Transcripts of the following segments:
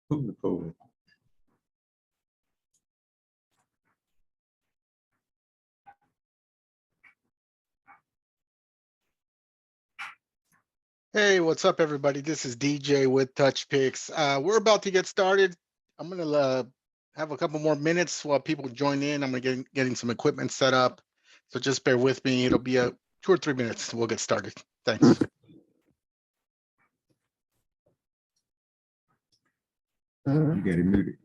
Who recorded? Hey, what's up, everybody? This is DJ with TouchPix. We're about to get started. I'm gonna have a couple more minutes while people join in. I'm gonna getting some equipment set up, so just bear with me. It'll be 2 or 3 minutes. We'll get started. Thanks. You got it muted.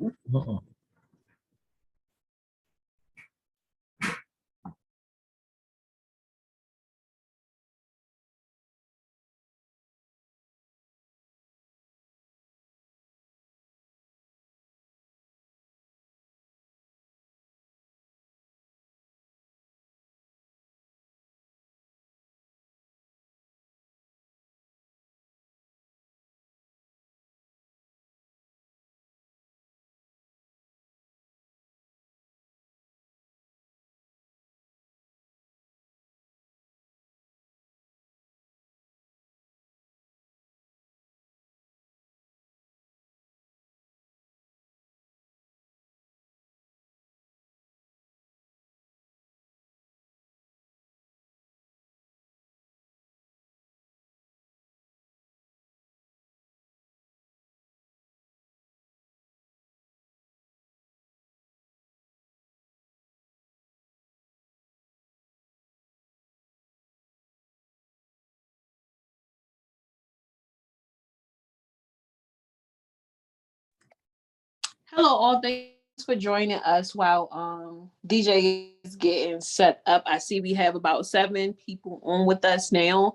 Hello, all. Thanks for joining us while DJ is getting set up. I see we have about 7 people on with us now.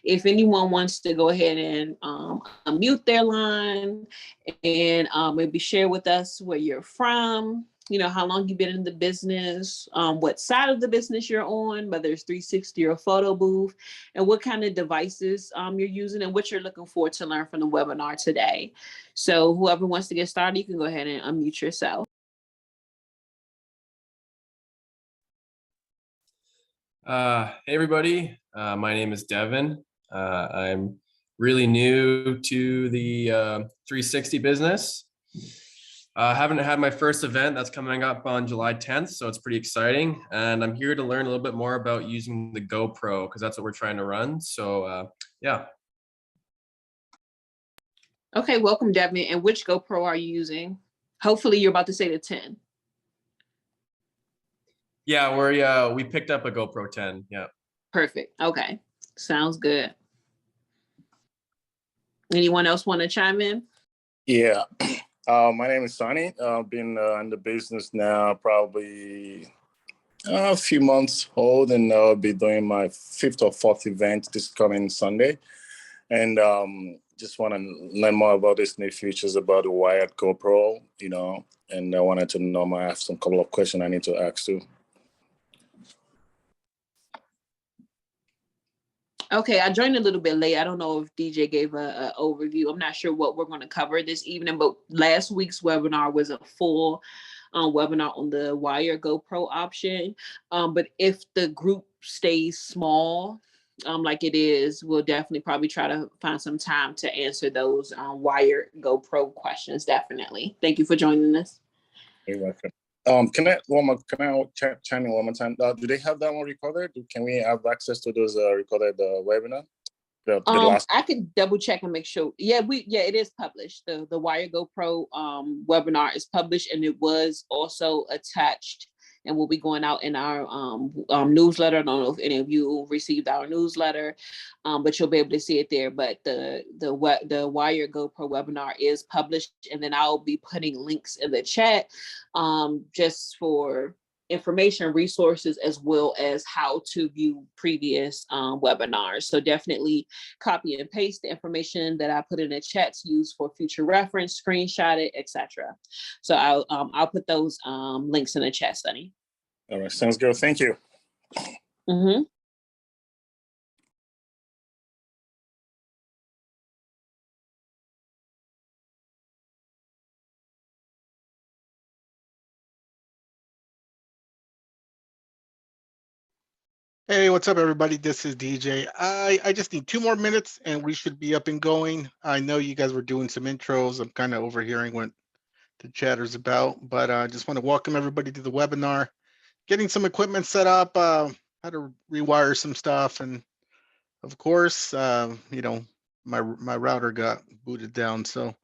If anyone wants to go ahead and unmute their line and maybe share with us where you're from, you know, how long you've been in the business, what side of the business you're on, whether it's 360 or photo booth, and what kind of devices you're using and what you're looking for to learn from the webinar today. So whoever wants to get started, you can go ahead and unmute yourself. Hey everybody, my name is Devin. I'm really new to the 360 business. I haven't had my first event that's coming up on July 10th, so it's pretty exciting. And I'm here to learn a little bit more about using the GoPro because that's what we're trying to run. So yeah. Okay, welcome, Devin. And which GoPro are you using? Hopefully you're about to say the 10. Yeah, we picked up a GoPro 10. Yeah. Perfect. Okay, sounds good. Anyone else want to chime in? Yeah, my name is Sonny. I've been in the business now probably a few months old, and I'll be doing my 5th or 4th event this coming Sunday. And just want to learn more about these new features about the wired GoPro, you know, and I wanted to know, I have some couple of questions I need to ask too. Okay, I joined a little bit late. I don't know if DJ gave a overview. I'm not sure what we're going to cover this evening, but last week's webinar was a full webinar on the wire GoPro option. But if the group stays small, like it is, we'll definitely probably try to find some time to answer those wire GoPro questions. Definitely. Thank you for joining us. You're welcome. Can I chime in one more time? Do they have that one recorded? Can we have access to those recorded webinar? I can double check and make sure. Yeah, it is published. The Wire GoPro webinar is published, and it was also attached and will be going out in our newsletter. I don't know if any of you received our newsletter, but you'll be able to see it there. But the Wire GoPro webinar is published, and then I'll be putting links in the chat just for information, resources, as well as how to view previous webinars. So definitely copy and paste the information that I put in the chat to use for future reference, screenshot it, etc. So I'll put those links in the chat, Sunny. All right, sounds good. Thank you. Mm-hmm. Hey, what's up, everybody? This is DJ. I just need 2 more minutes and we should be up and going. I know you guys were doing some intros. I'm kind of overhearing what the chatter's about, but I just want to welcome everybody to the webinar. Getting some equipment set up, how to rewire some stuff, and of course, my router got booted down, so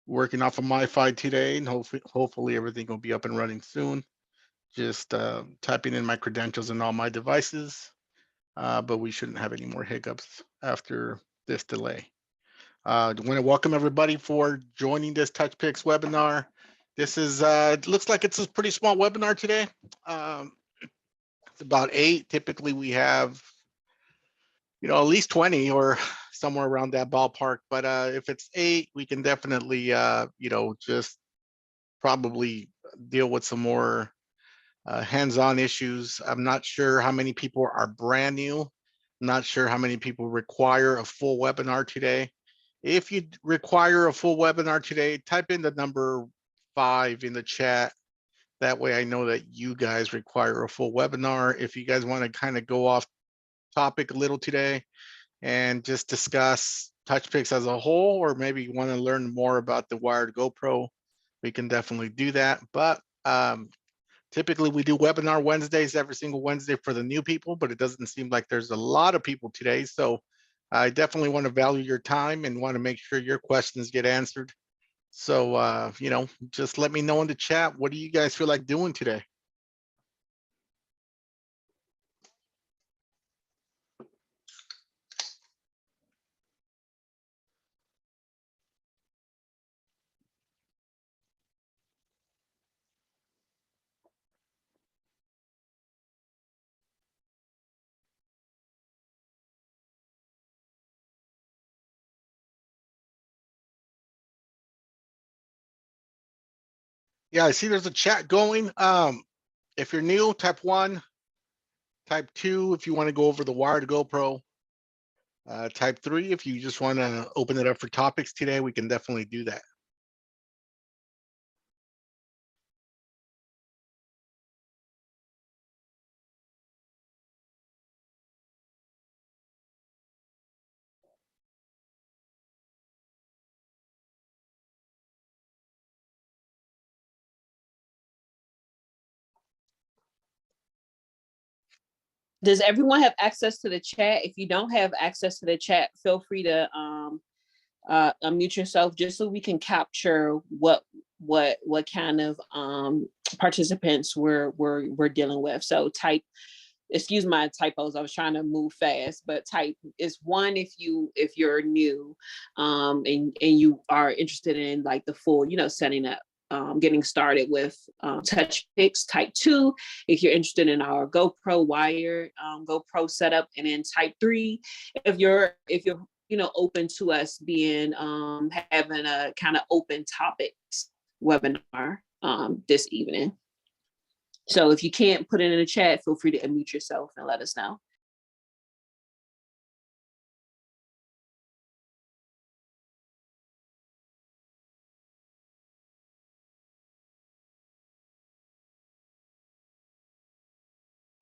working off of MiFi today, and hopefully everything will be up and running soon. Just typing in my credentials in all my devices. But we shouldn't have any more hiccups after this delay. I want to welcome everybody for joining this TouchPix webinar. This is, it looks like it's a pretty small webinar today. It's about 8. Typically we have, at least 20 or somewhere around that ballpark. But if it's 8, we can definitely, just probably deal with some more hands-on issues. I'm not sure how many people are brand new. Not sure how many people require a full webinar today. If you require a full webinar today, type in the number 5 in the chat. That way I know that you guys require a full webinar. If you guys want to kind of go off topic a little today and just discuss TouchPix as a whole, or maybe you want to learn more about the wired GoPro, we can definitely do that. But typically we do webinar Wednesdays every single Wednesday for the new people, but it doesn't seem like there's a lot of people today. So I definitely want to value your time and want to make sure your questions get answered. So, just let me know in the chat. What do you guys feel like doing today? Yeah, I see there's a chat going. If you're new, type 1, type 2 if you want to go over the wired GoPro, type 3 if you just want to open it up for topics today. We can definitely do that. Does everyone have access to the chat? If you don't have access to the chat, feel free to unmute yourself just so we can capture what kind of participants we're dealing with. So type, excuse my typos, I was trying to move fast, but type is 1 if you're new and you are interested in like the full, setting up, getting started with TouchPix. Type 2 if you're interested in our GoPro wire GoPro setup, and then type 3 if you're open to us being having a kind of open topics webinar this evening. So if you can't put it in the chat, feel free to unmute yourself and let us know.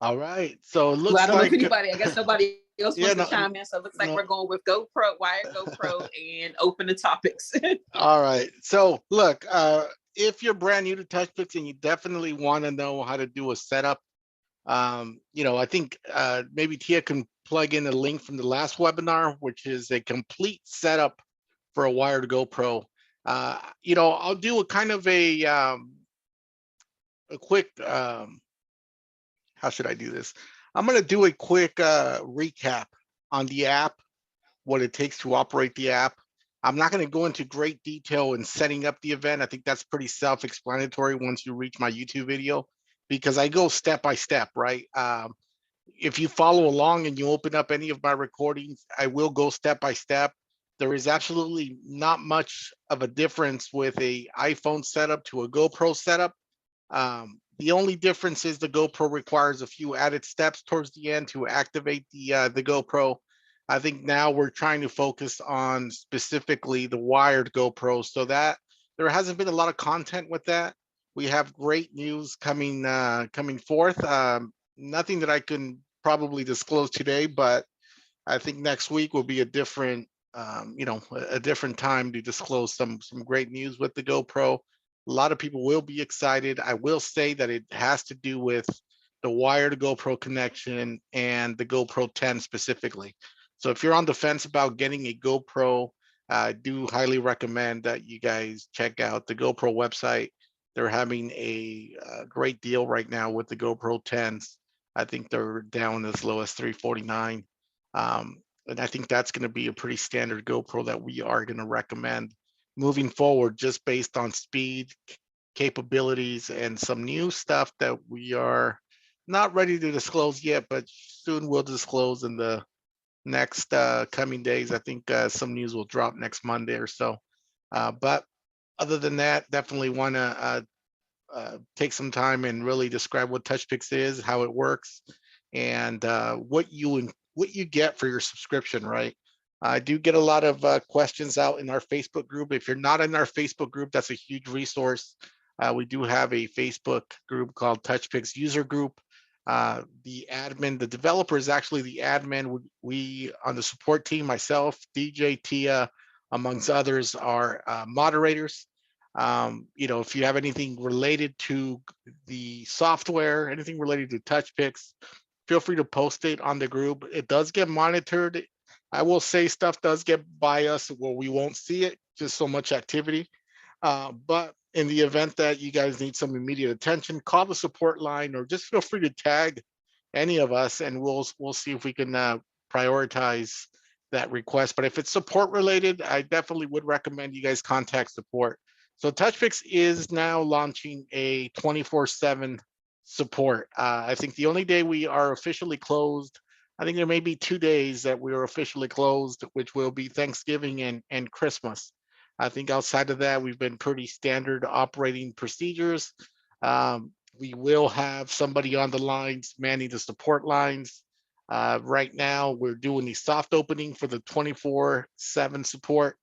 All right. So it looks Well, I don't know like if anybody, I guess nobody else wants to chime in. So it looks like no. we're going with GoPro, wired GoPro, and open the topics. All right. So look, if you're brand new to TouchPix and you definitely want to know how to do a setup, I think maybe Tia can plug in a link from the last webinar, which is a complete setup for a wired GoPro. I'll do a kind of a quick, how should I do this? I'm going to do a quick recap on the app, what it takes to operate the app. I'm not going to go into great detail in setting up the event. I think that's pretty self-explanatory once you reach my YouTube video, because I go step by step, right? If you follow along and you open up any of my recordings, I will go step by step. There is absolutely not much of a difference with a iPhone setup to a GoPro setup. The only difference is the GoPro requires a few added steps towards the end to activate the GoPro. I think now we're trying to focus on specifically the wired GoPro, so that there hasn't been a lot of content with that. We have great news coming forth. Nothing that I can probably disclose today, but I think next week will be a different, a different time to disclose some great news with the GoPro. A lot of people will be excited. I will say that it has to do with the wired GoPro connection and the GoPro 10 specifically. So if you're on the fence about getting a GoPro, I do highly recommend that you guys check out the GoPro website. They're having a great deal right now with the GoPro 10s. I think they're down as low as $349. And I think that's going to be a pretty standard GoPro that we are going to recommend moving forward, just based on speed, capabilities, and some new stuff that we are not ready to disclose yet, but soon we'll disclose in the next coming days. I think some news will drop next Monday or so. But other than that, definitely want to take some time and really describe what TouchPix is, how it works, and what you get for your subscription, right? I do get a lot of questions out in our Facebook group. If you're not in our Facebook group, that's a huge resource. We do have a Facebook group called TouchPix User Group. The admin, the developer is actually the admin. We on the support team, myself, DJ, Tia, amongst others, are moderators. If you have anything related to the software, anything related to TouchPix, feel free to post it on the group. It does get monitored. I will say stuff does get by us where we won't see it, just so much activity. But in the event that you guys need some immediate attention, call the support line or just feel free to tag any of us, and we'll see if we can prioritize that request. But if it's support related, I definitely would recommend you guys contact support. So TouchPix is now launching a 24/7 support. I think the only day we are officially closed, I think there may be 2 days that we are officially closed, which will be Thanksgiving and Christmas. I think outside of that, we've been pretty standard operating procedures. We will have somebody on the lines manning the support lines. Right now, we're doing the soft opening for the 24/7 support.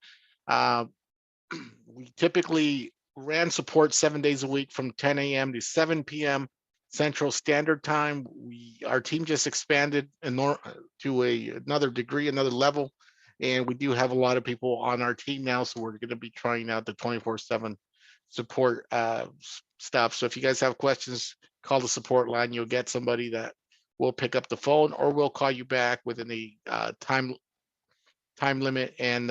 We typically ran support 7 days a week from 10 a.m. to 7 p.m. Central Standard Time. Our team just expanded to another degree, another level, and we do have a lot of people on our team now. So we're going to be trying out the 24/7 support stuff. So if you guys have questions, call the support line. You'll get somebody that will pick up the phone, or we'll call you back within a time limit, and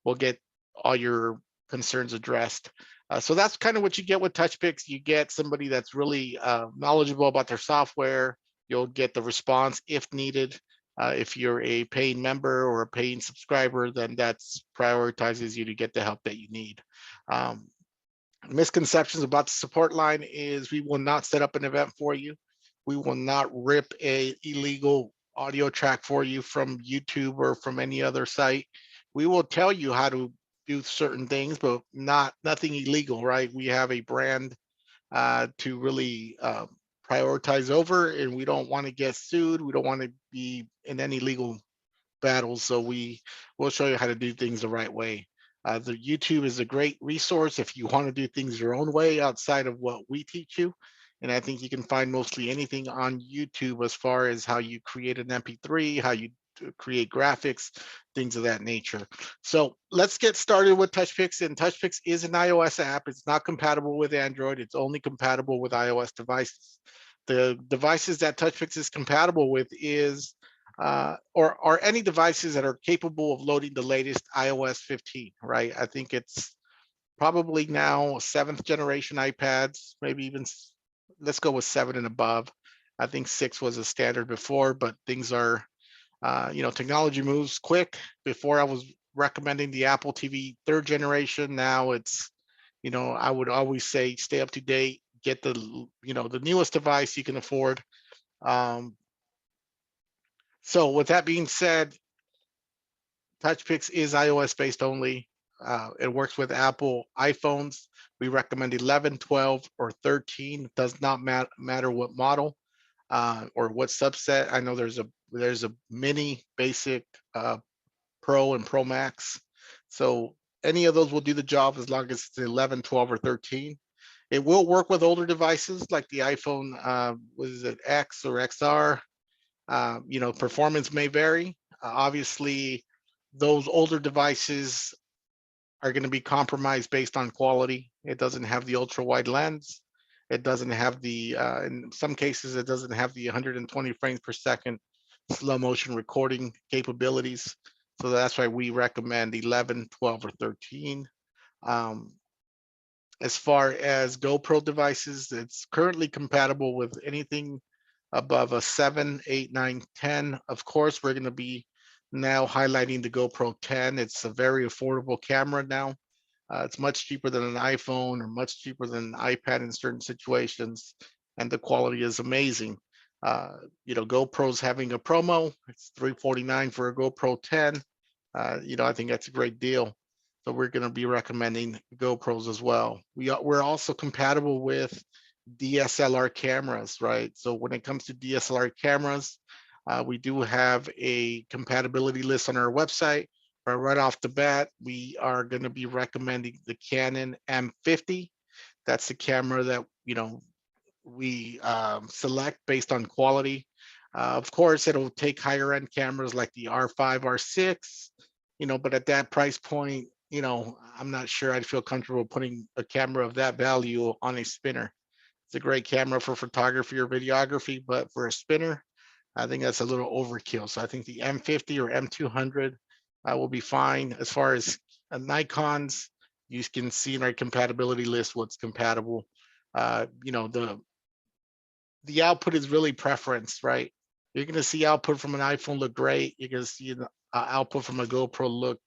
we'll get all your concerns addressed. So that's kind of what you get with TouchPix. You get somebody that's really knowledgeable about their software. You'll get the response if needed. If you're a paying member or a paying subscriber, then that's prioritizes you to get the help that you need. Misconceptions about the support line is we will not set up an event for you. We will not rip a illegal audio track for you from YouTube or from any other site. We will tell you how to do certain things, but nothing illegal, right? We have a brand to really prioritize over, and we don't want to get sued. We don't want to be in any legal battles. So we'll show you how to do things the right way. The YouTube is a great resource if you want to do things your own way outside of what we teach you. And I think you can find mostly anything on YouTube as far as how you create an MP3, how you create graphics, things of that nature. So let's get started with TouchPix. And TouchPix is an iOS app. It's not compatible with Android. It's only compatible with iOS devices. The devices that TouchPix is compatible with is or any devices that are capable of loading the latest iOS 15, right? I think it's probably now 7th generation iPads, maybe even, let's go with 7 and above. I think 6 was a standard before, but things are, technology moves quick. Before I was recommending the Apple TV 3rd generation. Now it's, I would always say stay up to date, get the newest device you can afford. So with that being said, TouchPix is iOS based only. It works with Apple iPhones. We recommend 11, 12, or 13. It does not matter what model or what subset. I know there's a mini, basic, Pro, and Pro Max. So any of those will do the job as long as it's 11, 12, or 13. It will work with older devices like the iPhone, was it X or XR? You know, performance may vary. Obviously, those older devices are going to be compromised based on quality. It doesn't have the ultra wide lens. It doesn't have the, in some cases, it doesn't have the 120 frames per second slow motion recording capabilities. So that's why we recommend 11, 12, or 13. As far as GoPro devices, it's currently compatible with anything above a 7, 8, 9, 10. Of course, we're going to be now highlighting the GoPro 10. It's a very affordable camera now. It's much cheaper than an iPhone or much cheaper than an iPad in certain situations, and the quality is amazing. You know, GoPro's having a promo. It's $349 for a GoPro 10. You know, I think that's a great deal. So we're going to be recommending GoPros as well. We're also compatible with DSLR cameras, right? So when it comes to DSLR cameras, we do have a compatibility list on our website. But right off the bat, we are going to be recommending the Canon M50. That's the camera that, you know, we select based on quality. Of course, it'll take higher end cameras like the R5, R6, you know, but at that price point, you know, I'm not sure I'd feel comfortable putting a camera of that value on a spinner. It's a great camera for photography or videography, but for a spinner, I think that's a little overkill. So I think the M50 or M200 will be fine. As far as Nikons, you can see in our compatibility list what's compatible. You know, the output is really preference, right? You're going to see output from an iPhone look great. You're going to see the output from a GoPro look,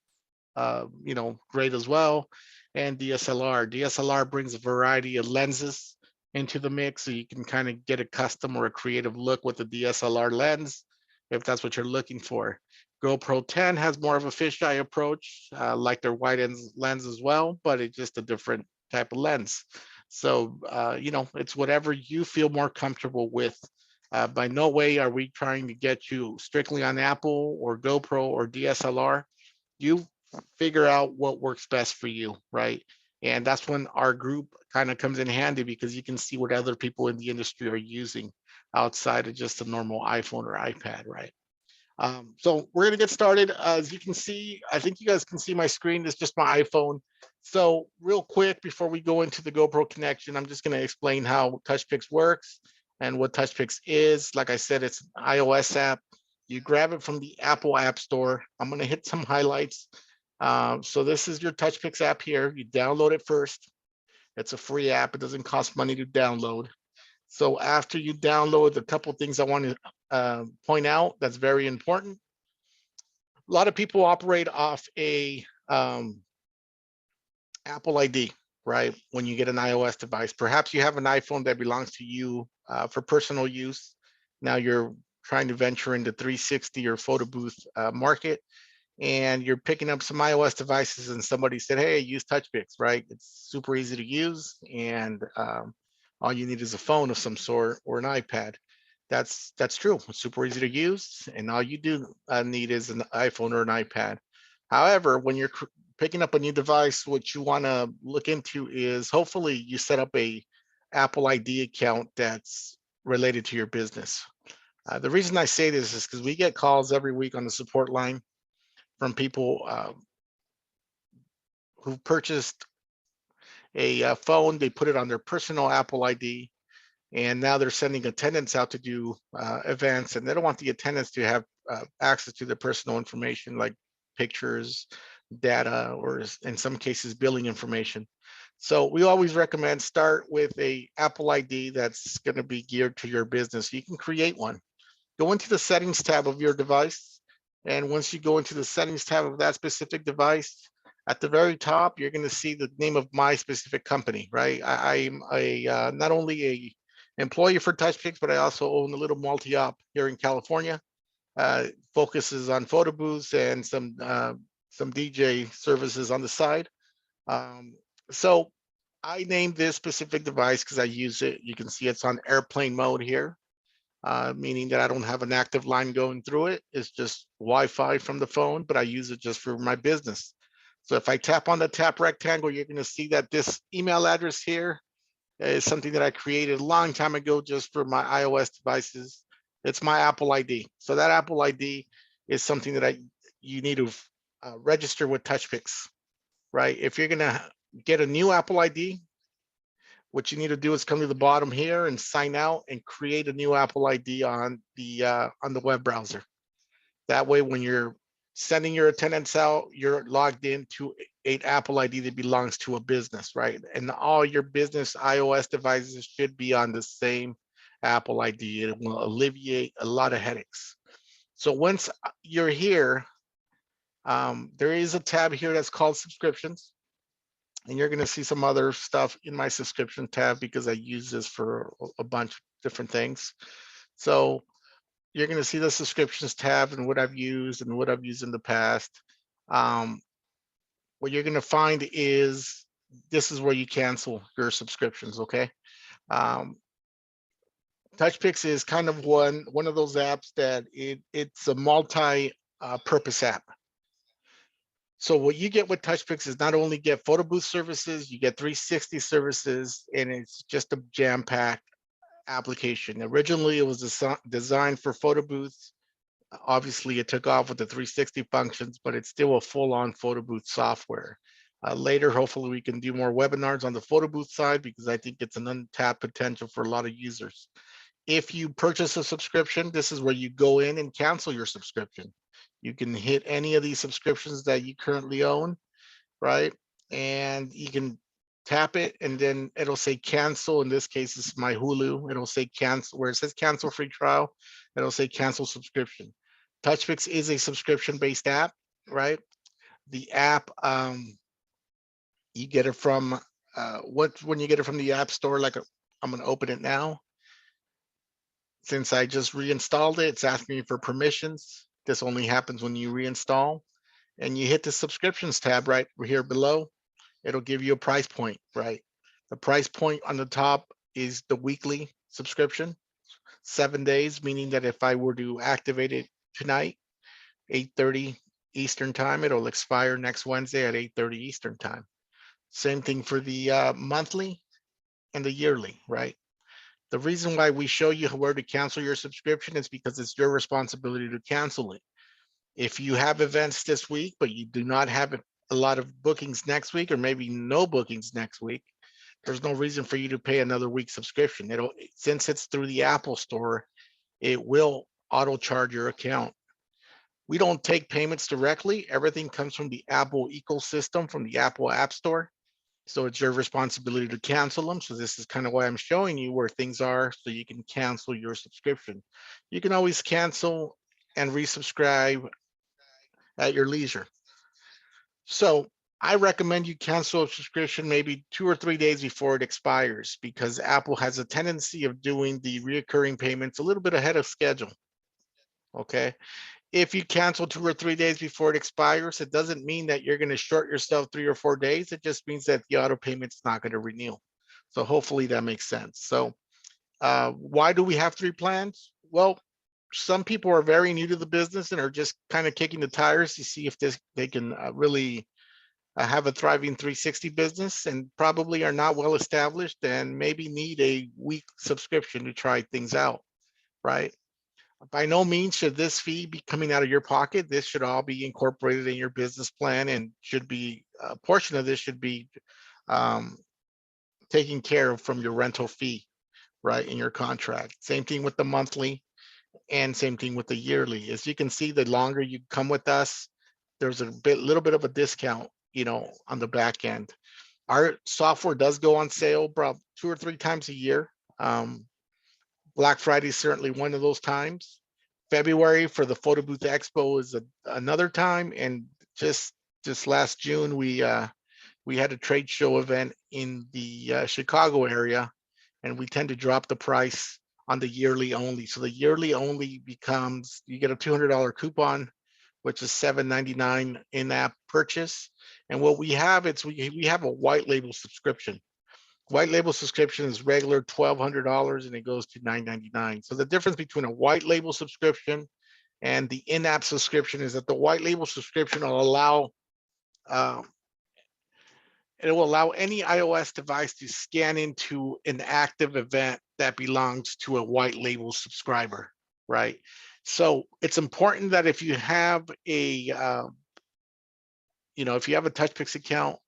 you know, great as well. And DSLR brings a variety of lenses into the mix, so you can kind of get a custom or a creative look with the DSLR lens, if that's what you're looking for. GoPro 10 has more of a fisheye approach, like their wide lens as well, but it's just a different type of lens. So, you know, it's whatever you feel more comfortable with. By no way are we trying to get you strictly on Apple or GoPro or DSLR. You figure out what works best for you, right? And that's when our group kind of comes in handy, because you can see what other people in the industry are using outside of just a normal iPhone or iPad, right? So we're going to get started. As you can see, I think you guys can see my screen. It's just my iPhone. So real quick, before we go into the GoPro connection, I'm just going to explain how TouchPix works and what TouchPix is. Like I said, it's an iOS app. You grab it from the Apple App Store. I'm going to hit some highlights. So this is your TouchPix app here. You download it first. It's a free app. It doesn't cost money to download. So after you download, a couple things I want to point out that's very important. A lot of people operate off a Apple ID, right? When you get an iOS device, perhaps you have an iPhone that belongs to you for personal use. Now you're trying to venture into 360 or photo booth market, and you're picking up some iOS devices, and somebody said, hey, use TouchPix, right? It's super easy to use, and all you need is a phone of some sort or an iPad. That's true. It's super easy to use, and all you do need is an iPhone or an iPad. However, when you're picking up a new device, what you want to look into is hopefully you set up a Apple ID account that's related to your business. The reason I say this is because we get calls every week on the support line from people who purchased a phone. They put it on their personal Apple ID, and now they're sending attendants out to do events, and they don't want the attendants to have access to their personal information like pictures, data, or in some cases billing information. So we always recommend start with a Apple ID that's going to be geared to your business. You can create one. Go into the settings tab of your device, and once you go into the settings tab of that specific device, at the very top, you're going to see the name of my specific company, right? I'm not only a employee for TouchPix, but I also own a little multi-op here in California. Focuses on photo booths and some DJ services on the side. So I named this specific device because I use it. You can see it's on airplane mode here, meaning that I don't have an active line going through it. It's just Wi-Fi from the phone, but I use it just for my business. So if I tap on the tap rectangle, you're going to see that this email address here is something that I created a long time ago just for my iOS devices. It's my Apple ID. So that Apple ID is something that you need to register with TouchPix, right? If you're gonna get a new Apple ID, what you need to do is come to the bottom here and sign out and create a new Apple ID on the web browser. That way, when you're sending your attendance out, you're logged into an Apple ID that belongs to a business, right? And all your business iOS devices should be on the same Apple ID. It will alleviate a lot of headaches. So once you're here, there is a tab here that's called subscriptions. And you're going to see some other stuff in my subscription tab because I use this for a bunch of different things. So you're going to see the subscriptions tab and what I've used and what I've used in the past. What you're going to find is this is where you cancel your subscriptions. Okay. TouchPix is kind of one of those apps that it's a multi-purpose app. So what you get with TouchPix is not only get photo booth services, you get 360 services, and it's just a jam-packed application. Originally, it was designed for photo booths. Obviously, it took off with the 360 functions, but it's still a full-on photo booth software. Later, hopefully, we can do more webinars on the photo booth side because I think it's an untapped potential for a lot of users. If you purchase a subscription, this is where you go in and cancel your subscription. You can hit any of these subscriptions that you currently own, right? And you can tap it and then it'll say cancel. In this case, it's my Hulu. It'll say cancel, where it says cancel free trial, it'll say cancel subscription. TouchPix is a subscription-based app, right? The app, you get it from, when you get it from the App Store, like I'm gonna open it now. Since I just reinstalled it, it's asking me for permissions. This only happens when you reinstall, and you hit the subscriptions tab right here below. It'll give you a price point, right? The price point on the top is the weekly subscription, 7 days, meaning that if I were to activate it tonight, 8:30 Eastern time, it'll expire next Wednesday at 8:30 Eastern time. Same thing for the monthly and the yearly, right? The reason why we show you where to cancel your subscription is because it's your responsibility to cancel it. If you have events this week, but you do not have a lot of bookings next week, or maybe no bookings next week, there's no reason for you to pay another week's subscription. Since it's through the Apple Store, it will auto charge your account. We don't take payments directly. Everything comes from the Apple ecosystem, from the Apple App Store. So it's your responsibility to cancel them. So this is kind of why I'm showing you where things are so you can cancel your subscription. You can always cancel and resubscribe at your leisure. So I recommend you cancel a subscription maybe 2 or 3 days before it expires, because Apple has a tendency of doing the reoccurring payments a little bit ahead of schedule. Okay. If you cancel 2 or 3 days before it expires, it doesn't mean that you're going to short yourself 3 or 4 days. It just means that the auto payment's not going to renew. So hopefully that makes sense. So why do we have 3 plans? Well, some people are very new to the business and are just kind of kicking the tires to see if they can really have a thriving 360 business, and probably are not well established and maybe need a week subscription to try things out, right? By no means should this fee be coming out of your pocket. This should all be incorporated in your business plan, and should be a portion of this should be taken care of from your rental fee, right, in your contract. Same thing with the monthly, and same thing with the yearly. As you can see, the longer you come with us, there's a little bit of a discount, on the back end. Our software does go on sale about 2 or 3 times a year. Black Friday is certainly one of those times. February for the Photo Booth Expo is another time, and just last June we had a trade show event in the Chicago area, and we tend to drop the price on the yearly only. So the yearly only becomes, you get a $200 coupon, which is $7.99 in-app purchase. And what we have, we have a white label subscription. White label subscription is regular $1,200 and it goes to $9.99. So the difference between a white label subscription and the in-app subscription is that the white label subscription will allow any iOS device to scan into an active event that belongs to a white label subscriber, right? So it's important that if you have a, if you have a TouchPix account,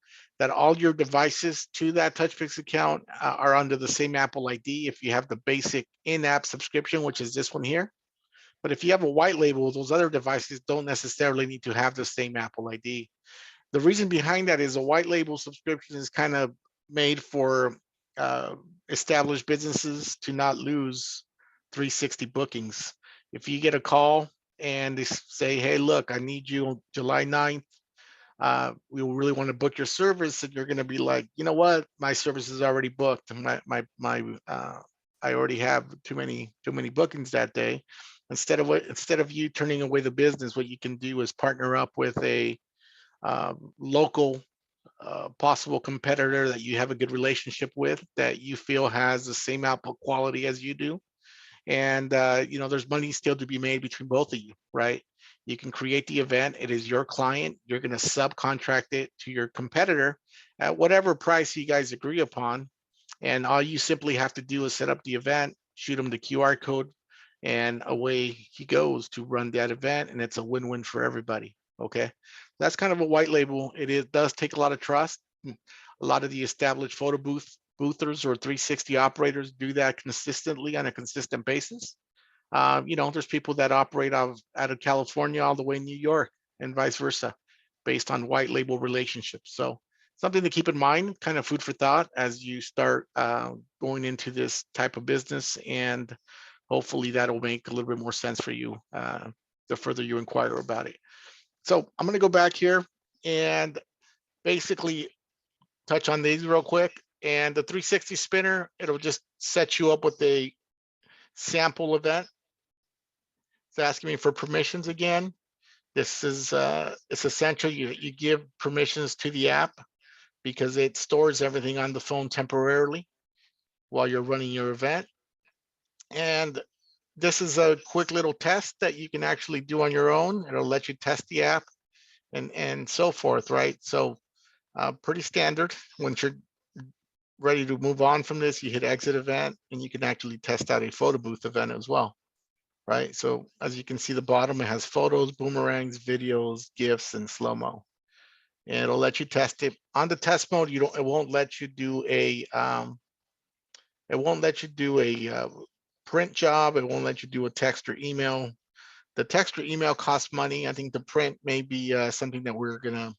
that all your devices to that TouchPix account are under the same Apple ID. If you have the basic in-app subscription, which is this one here. But if you have a white label, those other devices don't necessarily need to have the same Apple ID. The reason behind that is a white label subscription is kind of made for established businesses to not lose 360 bookings. If you get a call and they say, hey, look, I need you on July 9th. We really want to book your service, and you're going to be like, you know what, my service is already booked, and I already have too many bookings that day. Instead of you turning away the business, what you can do is partner up with a local possible competitor that you have a good relationship with, that you feel has the same output quality as you do. And there's money still to be made between both of you, right? You can create the event. It is your client. You're going to subcontract it to your competitor at whatever price you guys agree upon. And all you simply have to do is set up the event, shoot him the QR code, and away he goes to run that event. And it's a win-win for everybody. Okay. That's kind of a white label. It does take a lot of trust. A lot of the established photo boothers or 360 operators do that consistently on a consistent basis. There's people that operate out of California all the way in New York and vice versa, based on white label relationships. So something to keep in mind, kind of food for thought as you start going into this type of business, and hopefully that'll make a little bit more sense for you the further you inquire about it. So I'm going to go back here and basically touch on these real quick. And the 360 spinner, it'll just set you up with a sample event. It's asking me for permissions again. This is it's essential. You give permissions to the app because it stores everything on the phone temporarily while you're running your event. And this is a quick little test that you can actually do on your own. It'll let you test the app and so forth, right? So pretty standard. Once you're ready to move on from this, you hit exit event, and you can actually test out a photo booth event as well, right? So as you can see, the bottom, it has photos, boomerangs, videos, GIFs, and slow-mo. And it'll let you test it. On the test mode, it won't let you do a print job. It won't let you do a text or email. The text or email costs money. I think the print may be something that we're gonna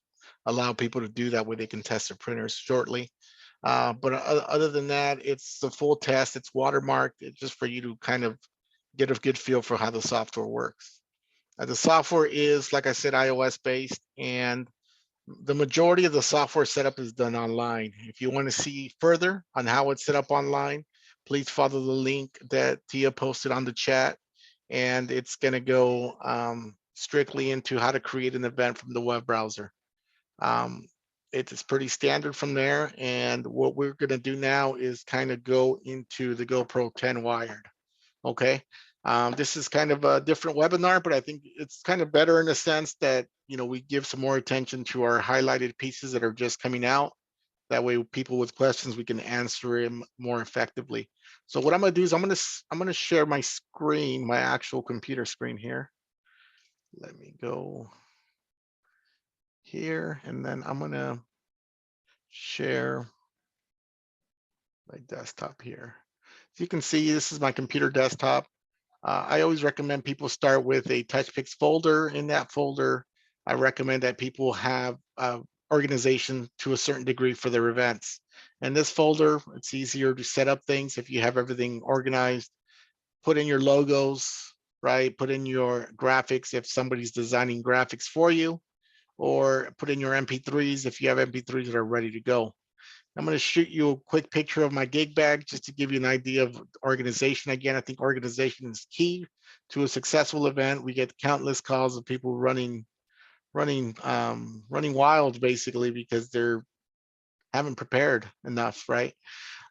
allow people to do that, where they can test their printers shortly. But other than that, it's the full test. It's watermarked. It's just for you to kind of get a good feel for how the software works. The software is, like I said, iOS based, and the majority of the software setup is done online. If you want to see further on how it's set up online, please follow the link that Tia posted on the chat, and it's going to go strictly into how to create an event from the web browser. It's pretty standard from there, and what we're going to do now is kind of go into the GoPro 10 wired. Okay. This is kind of a different webinar, but I think it's kind of better in the sense that, we give some more attention to our highlighted pieces that are just coming out. That way, people with questions, we can answer them more effectively. So what I'm going to do is I'm going to share my screen, my actual computer screen here. Let me go here, and then I'm going to share my desktop here. So you can see this is my computer desktop. I always recommend people start with a TouchPix folder. In that folder, I recommend that people have organization to a certain degree for their events. And this folder, it's easier to set up things if you have everything organized. Put in your logos, right? Put in your graphics if somebody's designing graphics for you, or put in your MP3s if you have MP3s that are ready to go. I'm going to shoot you a quick picture of my gig bag just to give you an idea of organization. Again, I think organization is key to a successful event. We get countless calls of people running wild, basically, because they're haven't prepared enough, right?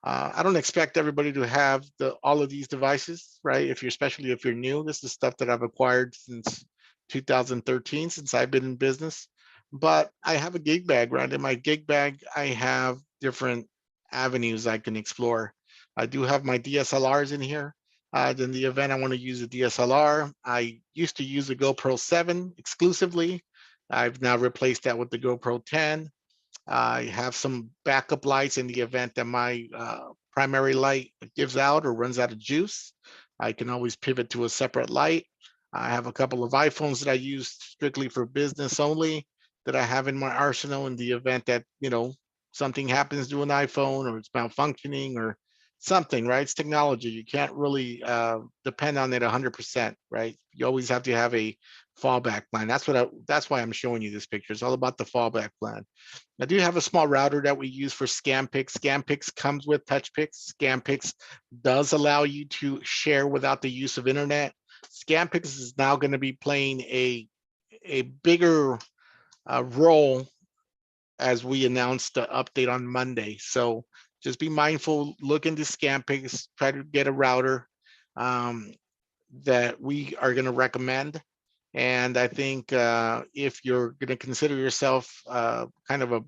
I don't expect everybody to have all of these devices, right? Especially if you're new, this is stuff that I've acquired since 2013, since I've been in business. But I have a gig bag, right? In my gig bag, I have different avenues I can explore. I do have my DSLRs in here. In the event I want to use a DSLR, I used to use a GoPro 7 exclusively. I've now replaced that with the GoPro 10. I have some backup lights in the event that my primary light gives out or runs out of juice. I can always pivot to a separate light. I have a couple of iPhones that I use strictly for business only that I have in my arsenal in the event that, you know, something happens to an iPhone or it's malfunctioning or something, right? It's technology. You can't really depend on it 100%, right? You always have to have a fallback plan. That's why I'm showing you this picture. It's all about the fallback plan. I do have a small router that we use for ScamPix. ScamPix comes with TouchPix. ScamPix does allow you to share without the use of internet. ScamPix is now going to be playing a bigger role as we announced the update on Monday. So just be mindful, look into ScamPix, try to get a router that we are going to recommend. And I think if you're going to consider yourself kind of a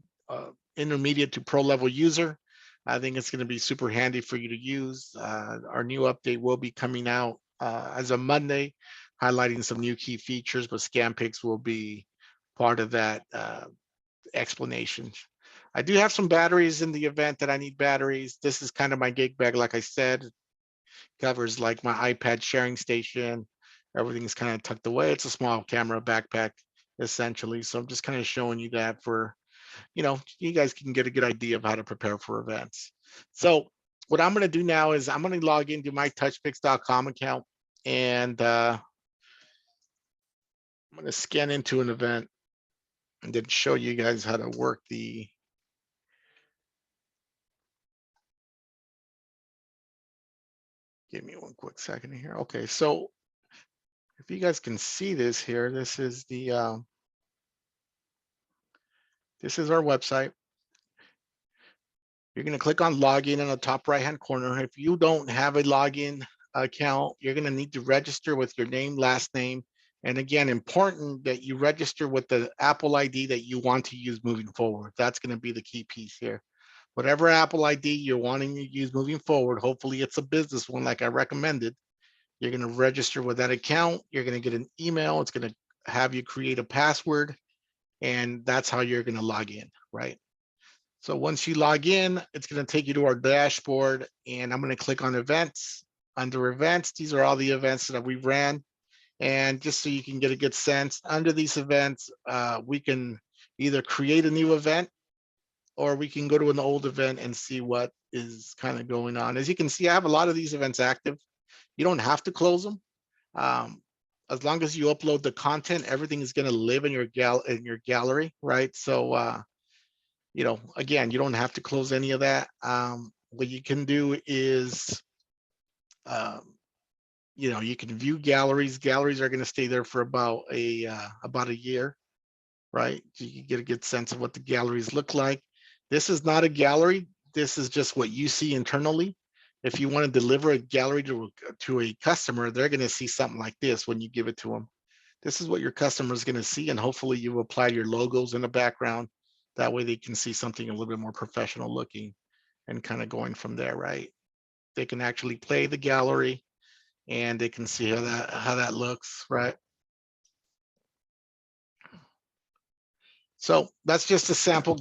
intermediate to pro level user, I think it's going to be super handy for you to use. Our new update will be coming out as of Monday, highlighting some new key features, but ScamPix will be part of that explanation. I do have some batteries in the event that I need batteries. This is kind of my gig bag, like I said. Covers like my iPad sharing station. Everything's kind of tucked away. It's a small camera backpack, essentially. So I'm just kind of showing you that for, you know, you guys can get a good idea of how to prepare for events. So what I'm going to do now is I'm going to log into my touchpix.com account and I'm going to scan into an event and then show you guys how to work the give me one quick second here. Okay, so if you guys can see this here, this is the this is our website. You're going to click on login in the top right hand corner. If you don't have a login account, you're going to need to register with your name, last name. And again, important that you register with the Apple ID that you want to use moving forward. That's going to be the key piece here. Whatever Apple ID you're wanting to use moving forward, hopefully it's a business one like I recommended. You're going to register with that account. You're going to get an email. It's going to have you create a password. And that's how you're going to log in, right? So once you log in, it's going to take you to our dashboard and I'm going to click on events. Under events, these are all the events that we ran. And just so you can get a good sense, under these events, we can either create a new event or we can go to an old event and see what is kind of going on. As you can see, I have a lot of these events active. You don't have to close them. As long as you upload the content, everything is going to live in your gallery, right? So you know, again, you don't have to close any of that. What you can do is, you know, you can view galleries. Galleries are going to stay there for about a year, right? So you can get a good sense of what the galleries look like. This is not a gallery. This is just what you see internally. If you want to deliver a gallery to a customer, they're going to see something like this when you give it to them. This is what your customer is going to see, and hopefully you apply your logos in the background. That way they can see something a little bit more professional looking and kind of going from there, right? They can actually play the gallery and they can see how that looks, right? So that's just a sample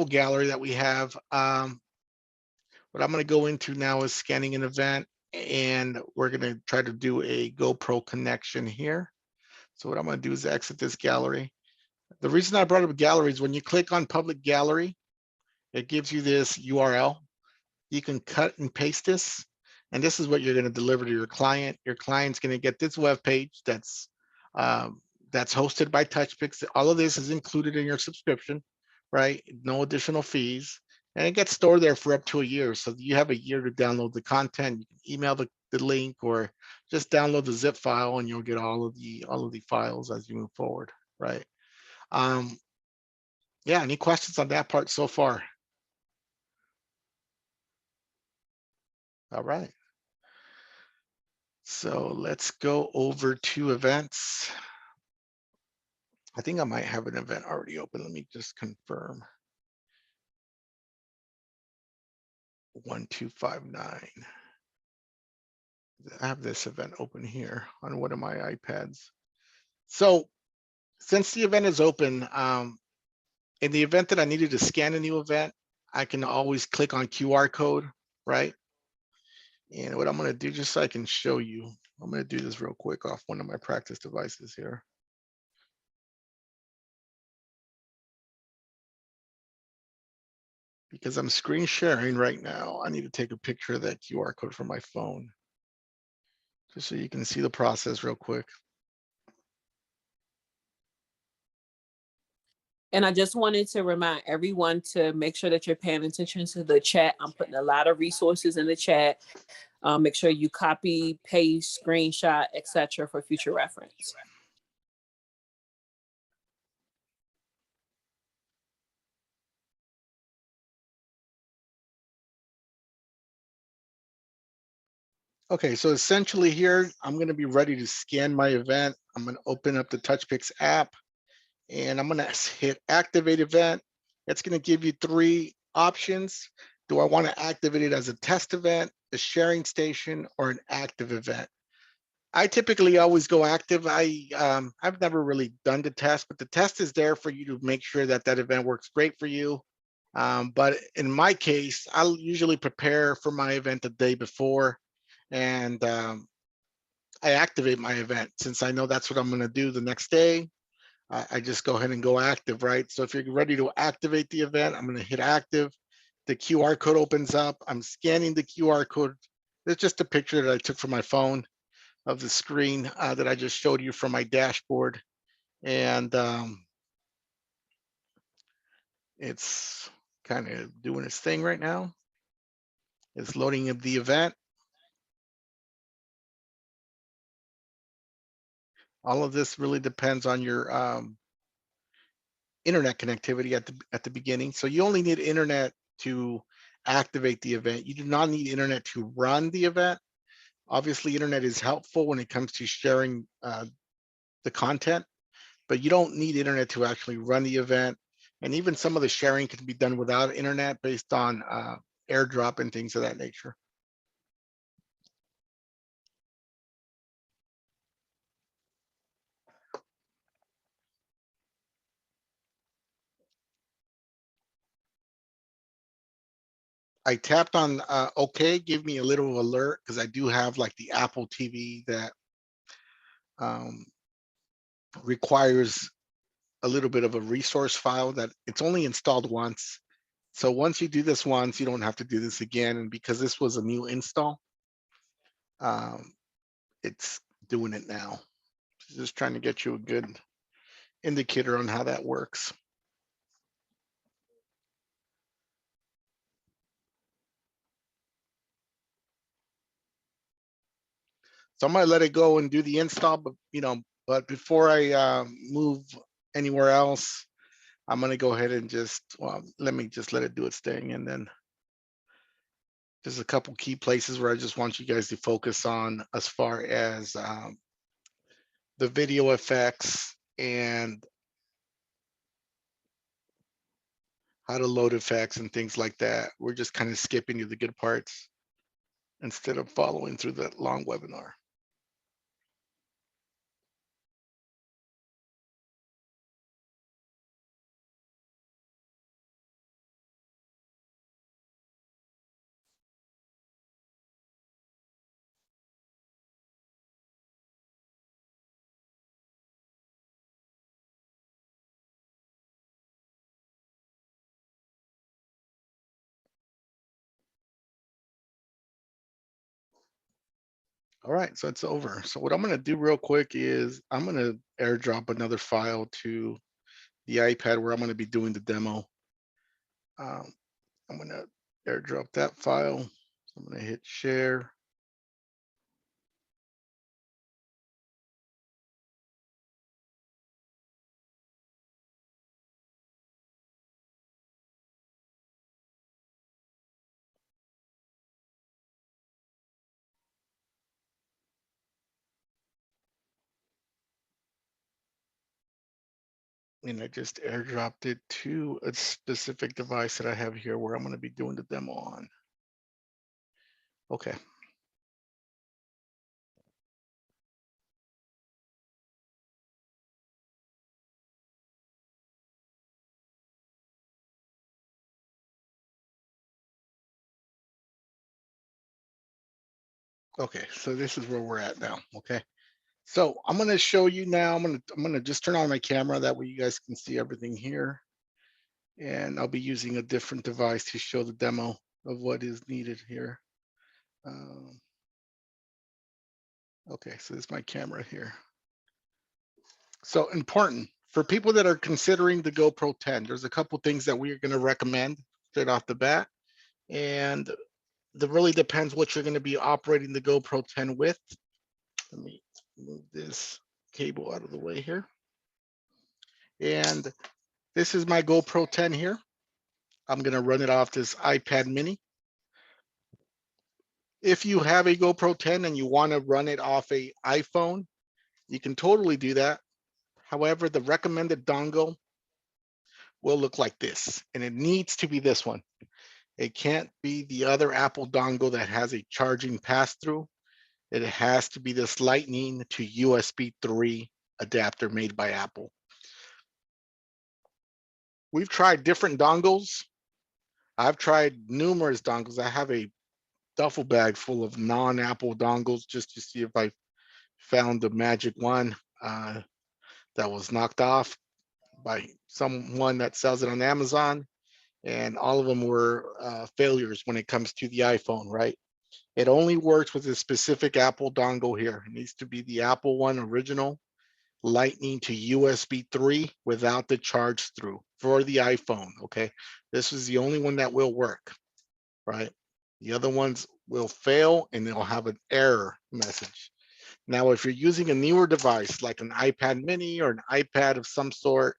gallery that we have. What I'm going to go into now is scanning an event, and we're going to try to do a GoPro connection here. So what I'm going to do is exit this gallery. The reason I brought up gallery is when you click on public gallery, it gives you this URL. You can cut and paste this, and this is what you're going to deliver to your client. Your client's going to get this web page that's hosted by TouchPix. All of this is included in your subscription, right? No additional fees, and it gets stored there for up to a year. So you have a year to download the content. You can email the link or just download the zip file, and you'll get all of the files as you move forward, right? Yeah, any questions on that part so far? All right. So let's go over to events. I think I might have an event already open. Let me just confirm. 1259. I have this event open here on one of my iPads. So since the event is open, in the event that I needed to scan a new event, I can always click on QR code, right? And what I'm going to do, just so I can show you, I'm going to do this real quick off one of my practice devices here. Because I'm screen sharing right now, I need to take a picture of that QR code from my phone, just so you can see the process real quick. And I just wanted to remind everyone to make sure that you're paying attention to the chat. I'm putting a lot of resources in the chat. Make sure you copy, paste, screenshot, etc. for future reference. Okay, so essentially here, I'm going to be ready to scan my event. I'm going to open up the TouchPix app and I'm going to hit activate event. It's going to give you 3 options. Do I want to activate it as a test event, a sharing station, or an active event? I typically always go active. I've never really done the test, but the test is there for you to make sure that that event works great for you. But in my case, I'll usually prepare for my event the day before, and I activate my event since I know that's what I'm going to do the next day. I just go ahead and go active, right? So if you're ready to activate the event, I'm going to hit active. The QR code opens up. I'm scanning the QR code. It's just a picture that I took from my phone of the screen that I just showed you from my dashboard. And it's kind of doing its thing right now. It's loading up the event. All of this really depends on your internet connectivity at the beginning. So you only need internet to activate the event. You do not need internet to run the event. Obviously, internet is helpful when it comes to sharing the content, but you don't need internet to actually run the event. And even some of the sharing can be done without internet based on airdrop and things of that nature. I tapped on OK, give me a little alert because I do have like the Apple TV that requires a little bit of a resource file that it's only installed once. So once you do this once, you don't have to do this again. And because this was a new install, it's doing it now. Just trying to get you a good indicator on how that works. So I'm gonna let it go and do the install, but before I move anywhere else, I'm gonna go ahead and just, let it do its thing. And then there's a couple key places where I just want you guys to focus on as far as the video effects and how to load effects and things like that. We're just kind of skipping to the good parts instead of following through the long webinar. All right, so it's over. So what I'm gonna do real quick is I'm gonna airdrop another file to the iPad where I'm gonna be doing the demo. I'm gonna airdrop that file. So I'm gonna hit share. And I just airdropped it to a specific device that I have here where I'm gonna be doing the demo on. Okay. Okay, so this is where we're at now. Okay. So I'm going to show you now. I'm going to just turn on my camera. That way you guys can see everything here. And I'll be using a different device to show the demo of what is needed here. Okay, so this is my camera here. So important for people that are considering the GoPro 10, there's a couple things that we are going to recommend straight off the bat. And that really depends what you're going to be operating the GoPro 10 with. Let me move this cable out of the way here. And this is my GoPro 10 here. I'm going to run it off this iPad mini. If you have a GoPro 10 and you want to run it off a iPhone, you can totally do that. However, the recommended dongle will look like this, and it needs to be this one. It can't be the other Apple dongle that has a charging pass-through. It has to be this Lightning to USB 3 adapter made by Apple. We've tried different dongles. I've tried numerous dongles. I have a duffel bag full of non-Apple dongles just to see if I found the magic one that was knocked off by someone that sells it on Amazon. And all of them were failures when it comes to the iPhone, right? It only works with a specific Apple dongle here. It needs to be the Apple one original, Lightning to USB 3 without the charge through for the iPhone, okay? This is the only one that will work, right? The other ones will fail and they'll have an error message. Now, if you're using a newer device like an iPad mini or an iPad of some sort,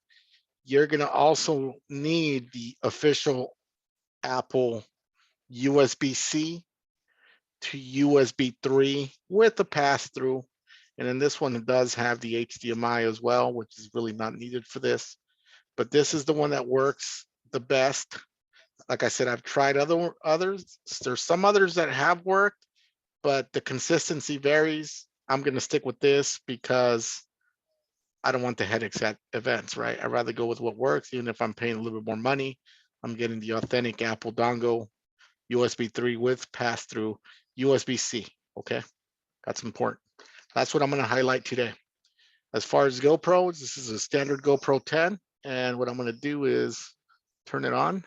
you're gonna also need the official Apple USB-C to USB 3 with a pass-through. And in this one, it does have the HDMI as well, which is really not needed for this. But this is the one that works the best. Like I said, I've tried others. There's some others that have worked, but the consistency varies. I'm going to stick with this because I don't want the headaches at events, right? I'd rather go with what works, even if I'm paying a little bit more money. I'm getting the authentic Apple dongle, USB 3 with pass-through, USB-C, okay? That's important. That's what I'm going to highlight today. As far as GoPros, this is a standard GoPro 10. And what I'm going to do is turn it on.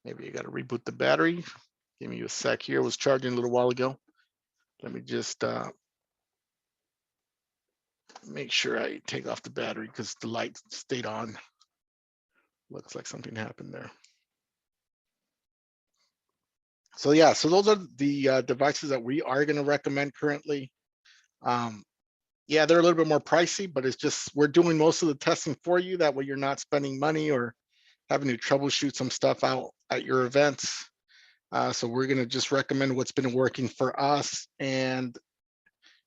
Maybe you got to reboot the battery. Give me a sec here. It was charging a little while ago. Let me just make sure I take off the battery because the light stayed on. Looks like something happened there. So yeah, so those are the devices that we are going to recommend currently. Yeah, they're a little bit more pricey, but it's just we're doing most of the testing for you. That way you're not spending money or having to troubleshoot some stuff out at your events. So we're going to just recommend what's been working for us. And,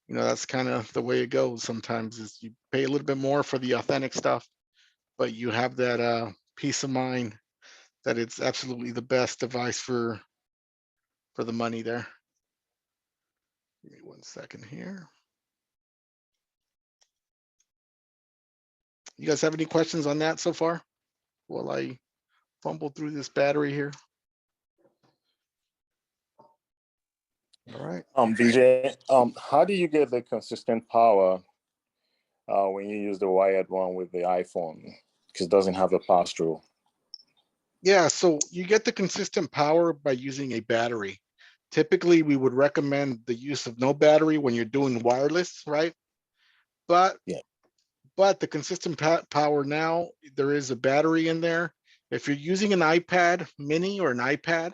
you know, that's kind of the way it goes sometimes is you pay a little bit more for the authentic stuff, but you have that peace of mind that it's absolutely the best device for the money there. Give me 1 second here. You guys have any questions on that so far? While I fumble through this battery here. All right. DJ, how do you get the consistent power when you use the wired one with the iPhone? Because it doesn't have a pass-through. Yeah, so you get the consistent power by using a battery. Typically, we would recommend the use of no battery when you're doing wireless, right? But yeah, but the consistent power now, there is a battery in there. If you're using an iPad mini or an iPad,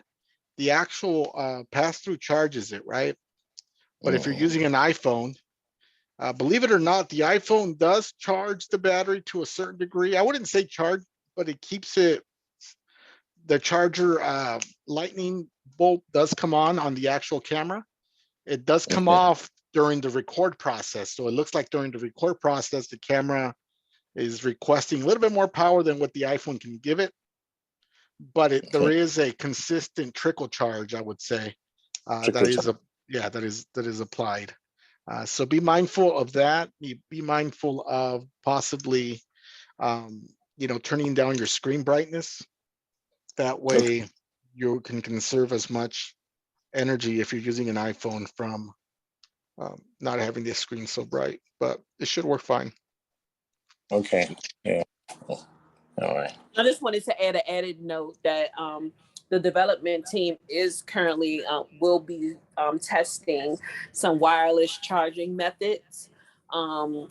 the actual pass-through charges it, right? But if you're using an iPhone, believe it or not, the iPhone does charge the battery to a certain degree. I wouldn't say charge, but it keeps it. The charger lightning bolt does come on the actual camera. It does come off during the record process. So it looks like during the record process, the camera is requesting a little bit more power than what the iPhone can give it. but there Okay. is a consistent trickle charge, I would say, that Trickle is that is applied. So be mindful of that. Be mindful of possibly, turning down your screen brightness. That way, you can conserve as much energy if you're using an iPhone from not having the screen so bright. But it should work fine. Okay. Yeah. All right. I just wanted to add an added note that the development team is currently will be testing some wireless charging methods,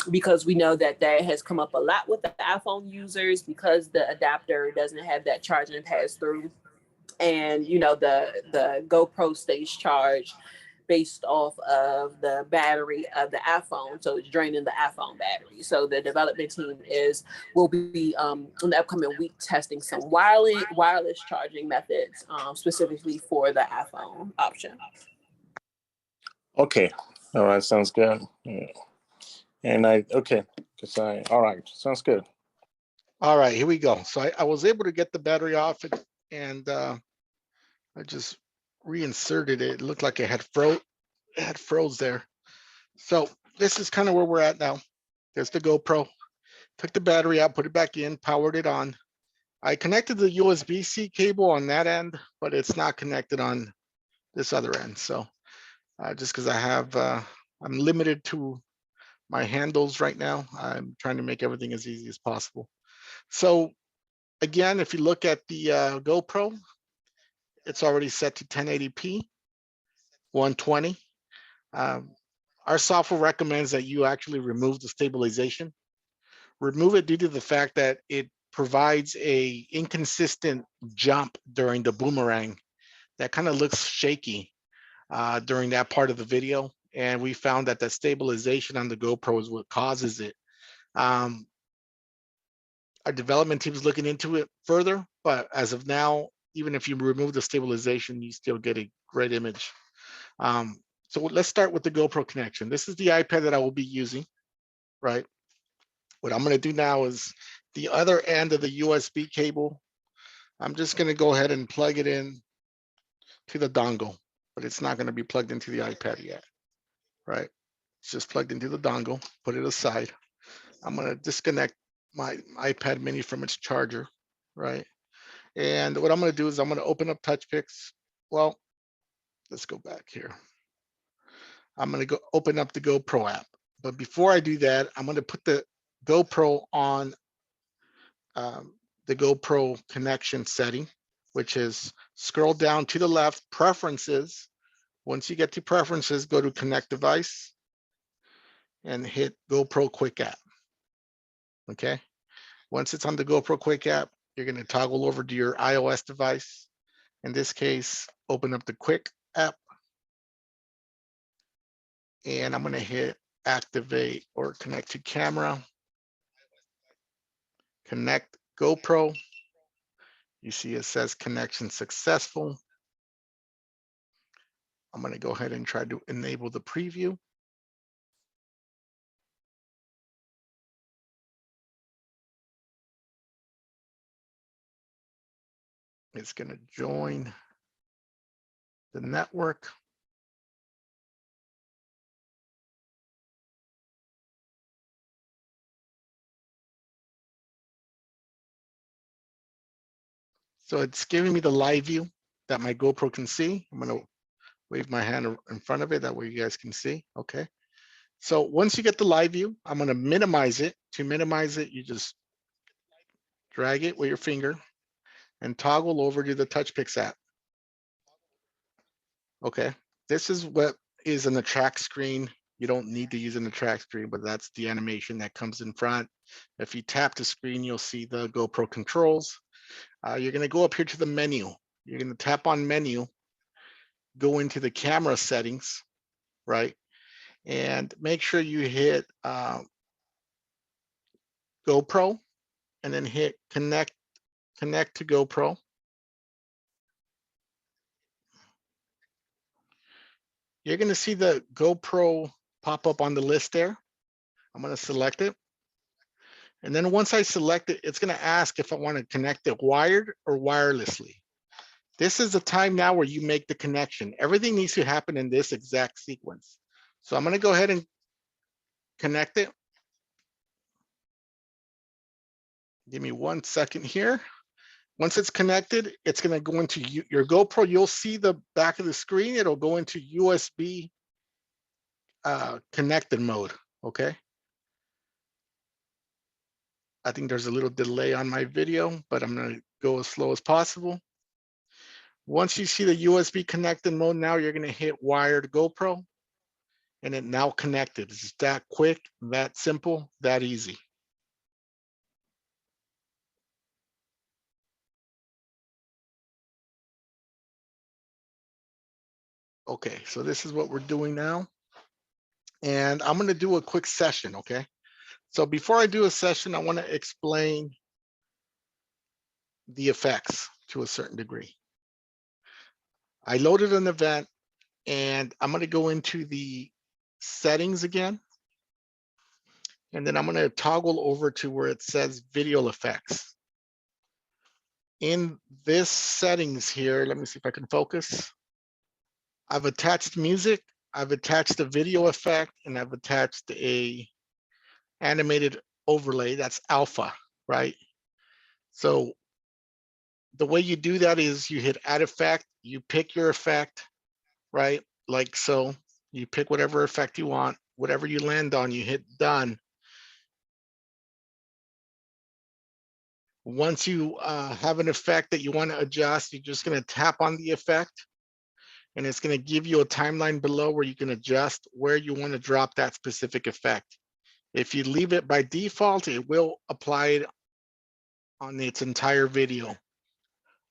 because we know that has come up a lot with the iPhone users because the adapter doesn't have that charging pass through, and the GoPro stays charged based off of the battery of the iPhone, so it's draining the iPhone battery. So the development team will be in the upcoming week testing some wireless charging methods, specifically for the iPhone option. Okay. All right. Sounds good. Yeah. And all right. Sounds good. All right, here we go. So I was able to get the battery off and I just reinserted it. It looked like it had froze there. So this is kind of where we're at now. There's the GoPro. Took the battery out, put it back in, powered it on. I connected the USB-C cable on that end, but it's not connected on this other end. So just because I'm limited to my handles right now, I'm trying to make everything as easy as possible. So again, if you look at the GoPro, it's already set to 1080p, 120. Our software recommends that you actually remove the stabilization. Remove it due to the fact that it provides a inconsistent jump during the boomerang that kind of looks shaky during that part of the video. And we found that the stabilization on the GoPro is what causes it. Our development team is looking into it further, but as of now, even if you remove the stabilization, you still get a great image. So let's start with the GoPro connection. This is the iPad that I will be using, right? What I'm going to do now is the other end of the USB cable. I'm just going to go ahead and plug it in to the dongle, but it's not going to be plugged into the iPad yet, right? It's just plugged into the dongle, put it aside. I'm going to disconnect my iPad mini from its charger, right? And what I'm going to do is I'm going to open up TouchPix. Well, let's go back here. I'm going to go open up the GoPro app. But before I do that, I'm going to put the GoPro on the GoPro connection setting, which is scroll down to the left, preferences. Once you get to preferences, go to connect device and hit GoPro Quick App. Okay. Once it's on the GoPro Quick App, you're going to toggle over to your iOS device. In this case, open up the Quick App. And I'm going to hit activate or connect to camera. Connect GoPro. You see it says connection successful. I'm going to go ahead and try to enable the preview. It's going to join the network. So it's giving me the live view that my GoPro can see. I'm going to wave my hand in front of it. That way you guys can see. Okay. So once you get the live view, I'm going to minimize it. To minimize it, you just drag it with your finger and toggle over to the TouchPix app. Okay. This is what is in the track screen. You don't need to use in the track screen, but that's the animation that comes in front. If you tap the screen, you'll see the GoPro controls. You're going to go up here to the menu. You're going to tap on menu, go into the camera settings, right? And make sure you hit GoPro and then hit connect to GoPro. You're going to see the GoPro pop up on the list there. I'm going to select it. And then once I select it, it's going to ask if I want to connect it wired or wirelessly. This is the time now where you make the connection. Everything needs to happen in this exact sequence. So I'm going to go ahead and connect it. Give me 1 second here. Once it's connected, it's going to go into your GoPro. You'll see the back of the screen. It'll go into USB connected mode. Okay. I think there's a little delay on my video, but I'm going to go as slow as possible. Once you see the USB connected mode, now you're going to hit wired GoPro, and it now connected. It's that quick, that simple, that easy. Okay, so this is what we're doing now. And I'm going to do a quick session, okay? So before I do a session, I want to explain the effects to a certain degree. I loaded an event, and I'm going to go into the settings again. And then I'm going to toggle over to where it says video effects. In this settings here, let me see if I can focus. I've attached music, I've attached a video effect, and I've attached a animated overlay. That's alpha, right? So the way you do that is you hit add effect, you pick your effect, right? Like so, you pick whatever effect you want, whatever you land on, you hit done. Once you have an effect that you want to adjust, you're just going to tap on the effect, and it's going to give you a timeline below where you can adjust where you want to drop that specific effect. If you leave it by default, it will apply it on its entire video.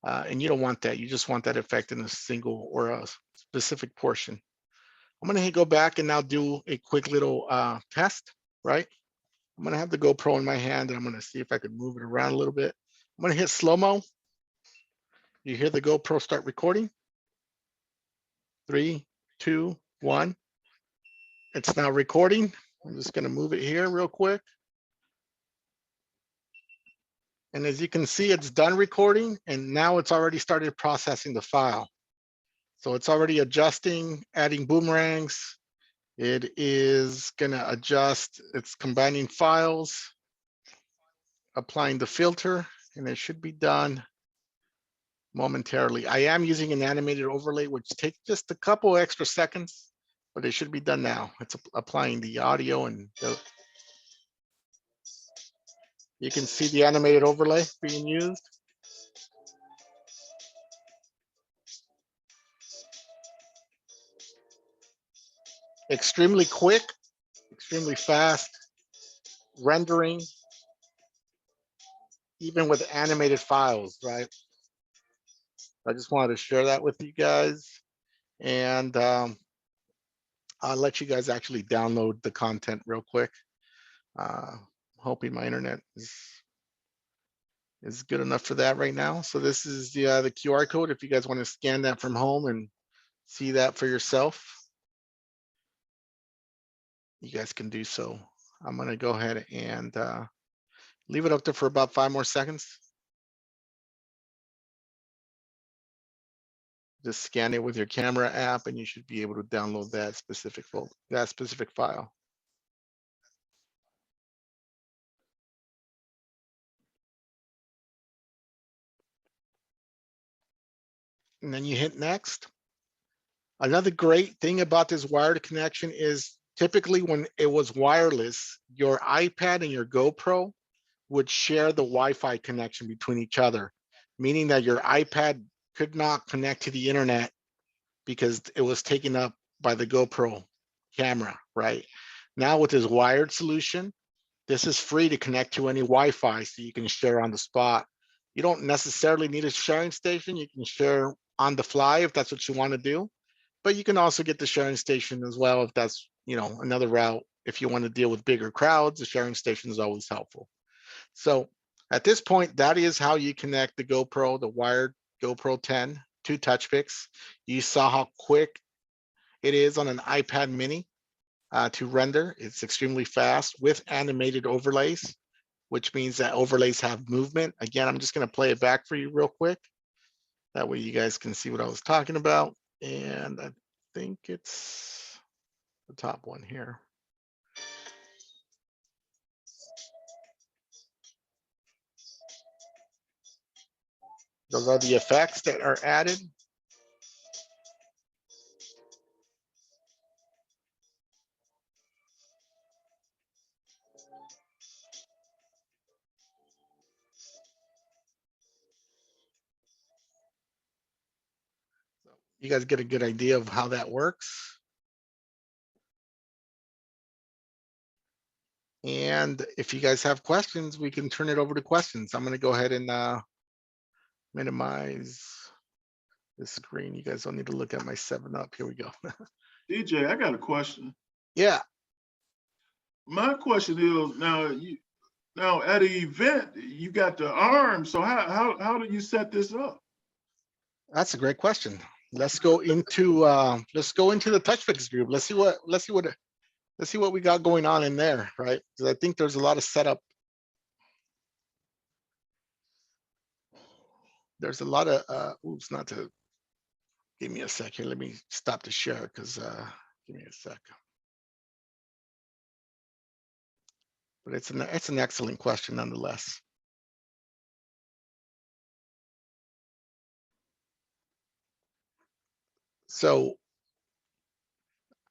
And you don't want that. You just want that effect in a single or a specific portion. I'm going to go back and now do a quick little test, right? I'm going to have the GoPro in my hand, and I'm going to see if I can move it around a little bit. I'm going to hit slow-mo. You hear the GoPro start recording. 3, 2, 1. It's now recording. I'm just going to move it here real quick. And as you can see, it's done recording, and now it's already started processing the file. So it's already adjusting, adding boomerangs. It is going to adjust, it's combining files, applying the filter, and it should be done momentarily. I am using an animated overlay, which takes just a couple extra seconds, but it should be done now. It's applying the audio, and you can see the animated overlay being used. Extremely quick, extremely fast, rendering, even with animated files, right? I just wanted to share that with you guys. And I'll let you guys actually download the content real quick. Hoping my internet is good enough for that right now. So this is the QR code. If you guys want to scan that from home and see that for yourself, you guys can do so. I'm going to go ahead and leave it up there for about 5 more seconds. Just scan it with your camera app, and you should be able to download that specific file. And then you hit next. Another great thing about this wired connection is typically when it was wireless, your iPad and your GoPro would share the Wi-Fi connection between each other, meaning that your iPad could not connect to the internet because it was taken up by the GoPro camera, right? Now with this wired solution, this is free to connect to any Wi-Fi, so you can share on the spot. You don't necessarily need a sharing station. You can share on the fly if that's what you want to do, but you can also get the sharing station as well if that's, you know, another route. If you want to deal with bigger crowds, the sharing station is always helpful. So at this point, that is how you connect the GoPro, the wired GoPro 10 to TouchPix. You saw how quick it is on an iPad mini to render. It's extremely fast with animated overlays. which means that overlays have movement. Again, I'm just gonna play it back for you real quick. That way you guys can see what I was talking about. And I think it's the top one here. Those are the effects that are added. You guys get a good idea of how that works. And if you guys have questions, we can turn it over to questions. I'm gonna go ahead and minimize the screen. You guys don't need to look at my 7-Up. Here we go. DJ, I got a question. Yeah, My question is now at an event you got the arm. So how do you set this up? that's a great question. Let's go into the TouchPix group. Let's see what we got going on in there, right? Because I think there's a lot of setup. There's a lot of oops, not to give me a sec here. Let me stop the share because give me a sec. But it's an excellent question nonetheless. So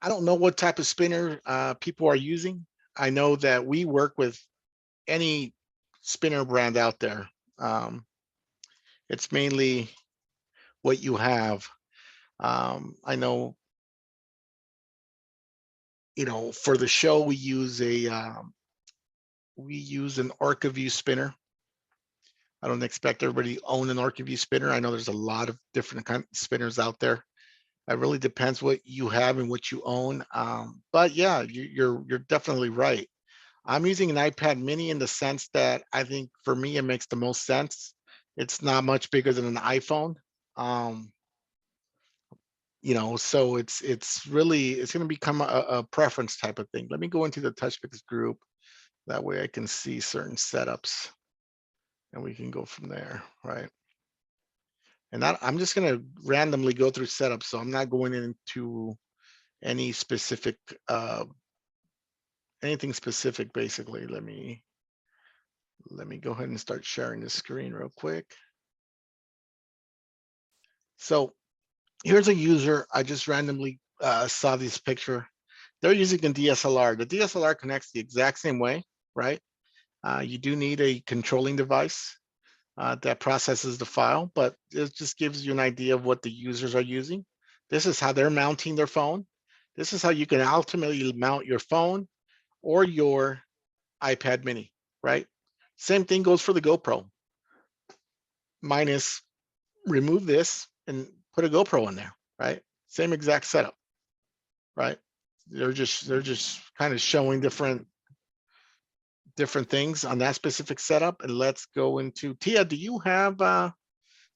I don't know what type of spinner people are using. I know that we work with any spinner brand out there. It's mainly what you have. I know, for the show we use an OrcaView spinner. I don't expect everybody to own an OrcaView spinner. I know there's a lot of different kind of spinners out there. It really depends what you have and what you own. But yeah, you're definitely right. I'm using an iPad mini in the sense that I think for me, it makes the most sense. It's not much bigger than an iPhone. So it's going to become a preference type of thing. Let me go into the TouchPix group. That way I can see certain setups and we can go from there, right? And I'm just going to randomly go through setups. So I'm not going into any specific, anything specific, basically. Let me go ahead and start sharing the screen real quick. So here's a user. I just randomly saw this picture. They're using a DSLR. The DSLR connects the exact same way, right? You do need a controlling device that processes the file, but it just gives you an idea of what the users are using. This is how they're mounting their phone. This is how you can ultimately mount your phone or your iPad mini, right? Same thing goes for the GoPro. Minus remove this and put a GoPro in there, right? Same exact setup, right? They're just kind of showing different things on that specific setup. And let's go into Tia. Do you have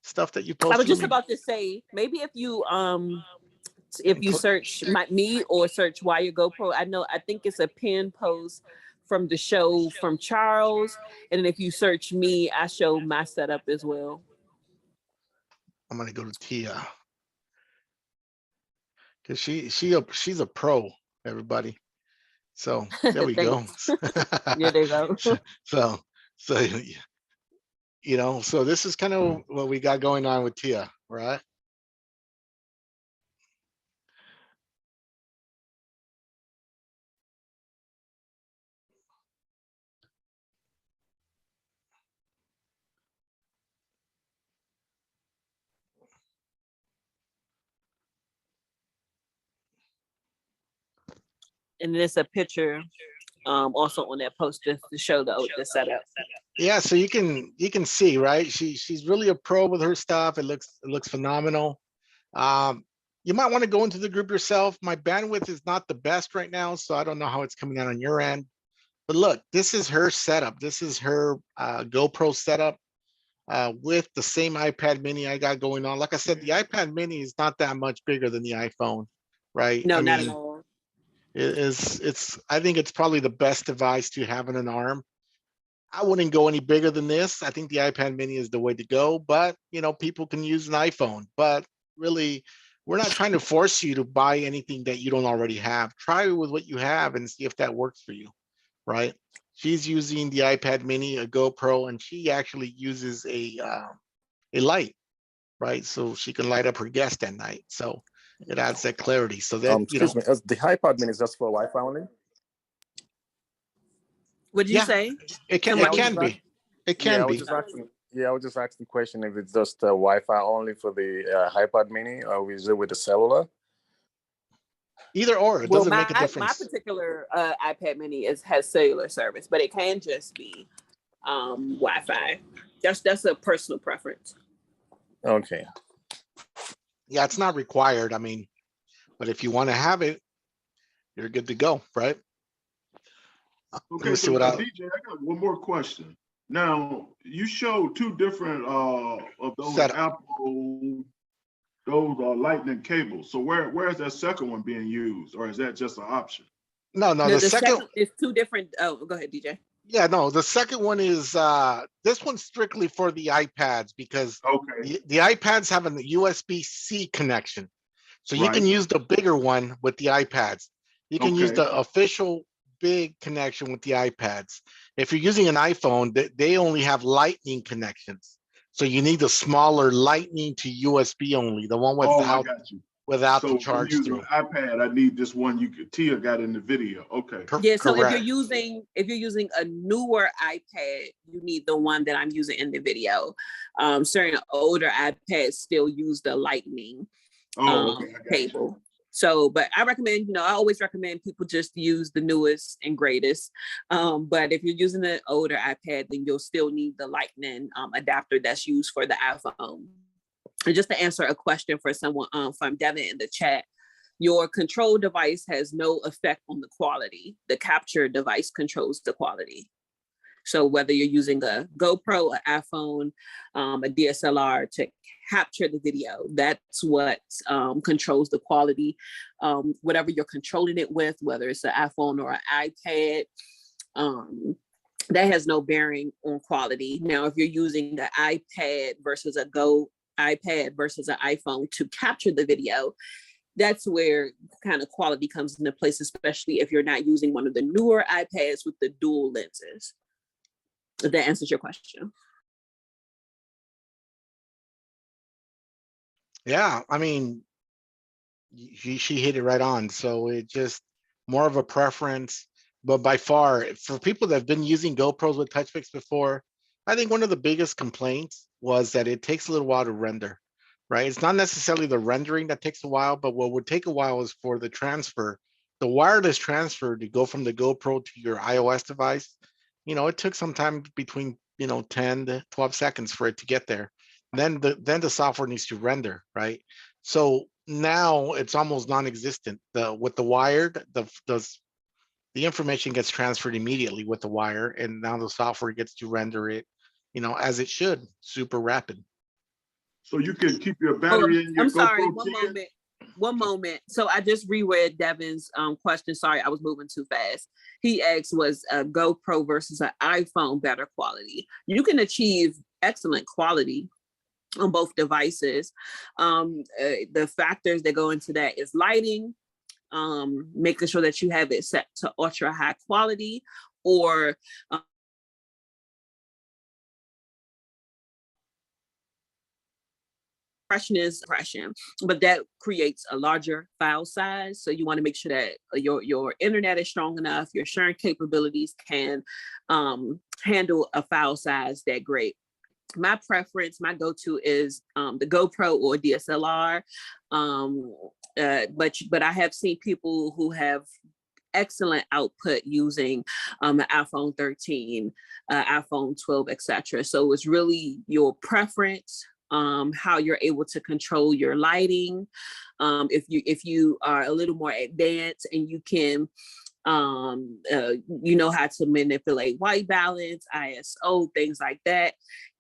stuff that you posted? I was just about to say, maybe if you search me or search Wire GoPro, I think it's a pinned post from the show from Charles. And then if you search me, I show my setup as well. I'm gonna go to Tia. Because she's a pro, everybody. So there we go. Yeah, there you go. so so this is kind of what we got going on with Tia, right? And there's a picture also on that post to show the setup. Yeah, so you can see, right? She's really a pro with her stuff. It looks phenomenal. You might want to go into the group yourself. My bandwidth is not the best right now, so I don't know how it's coming out on your end. But look, this is her setup. This is her GoPro setup with the same iPad mini I got going on. Like I said, the iPad mini is not that much bigger than the iPhone, right? No, not at all. I think it's probably the best device to have in an arm. I wouldn't go any bigger than this. I think the iPad mini is the way to go, but people can use an iPhone, but really we're not trying to force you to buy anything that you don't already have. Try with what you have and see if that works for you, right? She's using the iPad mini, a GoPro, and she actually uses a light, right? So she can light up her guest at night. So it adds that clarity. So that, Excuse me, the iPad mini is just for Wi-Fi only? What'd you Yeah. say? it can Somebody- be. It Yeah, I can was be. just asking. Yeah, I was just asking the question if it's just Wi-Fi only for the iPad mini, or is it with the cellular? Either or, it Well, doesn't make a my difference. particular iPad mini has cellular service, but it can just be Wi-Fi. That's a personal preference. Okay. Yeah, it's not required. I mean, but if you want to have it, you're good to go, right? Let Okay, me see so what I DJ, I got one more question. Now, you showed two different of those Setup. Apple, those lightning cables. So where's that second one being used, or is that just an option? No, No, the the second, second is two different. Oh, go ahead, DJ. yeah, no, the second one is this one's strictly for the iPads because Okay, the iPads have a USB-C connection. So you can Right. use the bigger one with the iPads. You can use Okay. the official big connection with the iPads. If you're using an iPhone, they only have lightning connections. So you need the smaller lightning to USB only, the one Oh, I without got you. the So if I'm charge using through. an iPad, I need this one Tia got in the video. Okay. Yeah, so Correct. if you're using a newer iPad, you need the one that I'm using in the video. Certain older iPads still use the lightning Oh, okay. I got you. cable. So, but I recommend, I always recommend people just use the newest and greatest. But if you're using an older iPad, then you'll still need the lightning adapter that's used for the iPhone. And just to answer a question for someone from Devin in the chat, your control device has no effect on the quality. The capture device controls the quality. So whether you're using a GoPro, an iPhone, a DSLR to capture the video, that's what controls the quality. Whatever you're controlling it with, whether it's an iPhone or an iPad, that has no bearing on quality. Now, if you're using an iPad versus an iPhone to capture the video, that's where kind of quality comes into place, especially if you're not using one of the newer iPads with the dual lenses. If that answers your question. Yeah, I mean, she hit it right on. So it just more of a preference, but by far for people that have been using GoPros with TouchPix before, I think one of the biggest complaints was that it takes a little while to render, right? It's not necessarily the rendering that takes a while, but what would take a while is for the transfer, the wireless transfer to go from the GoPro to your iOS device. It took some time between 10 to 12 seconds for it to get there. Then the software needs to render, right? So now it's almost non-existent. With the wired, the information gets transferred immediately with the wire, and now the software gets to render it, as it should, super rapid. So you can keep your battery in your I'm sorry, GoPro 10? one moment. So I just reread Devin's question. Sorry, I was moving too fast. He asked, was a GoPro versus an iPhone better quality? You can achieve excellent quality on both devices. The factors that go into that is lighting, making sure that you have it set to ultra high quality, or impression, but that creates a larger file size. So you want to make sure that your internet is strong enough, your sharing capabilities can handle a file size that great. My preference, my go-to is the GoPro or DSLR. But I have seen people who have excellent output using an iPhone 13, iPhone 12, etc. So it's really your preference, how you're able to control your lighting. If you are a little more advanced and you can you know how to manipulate white balance, ISO, things like that.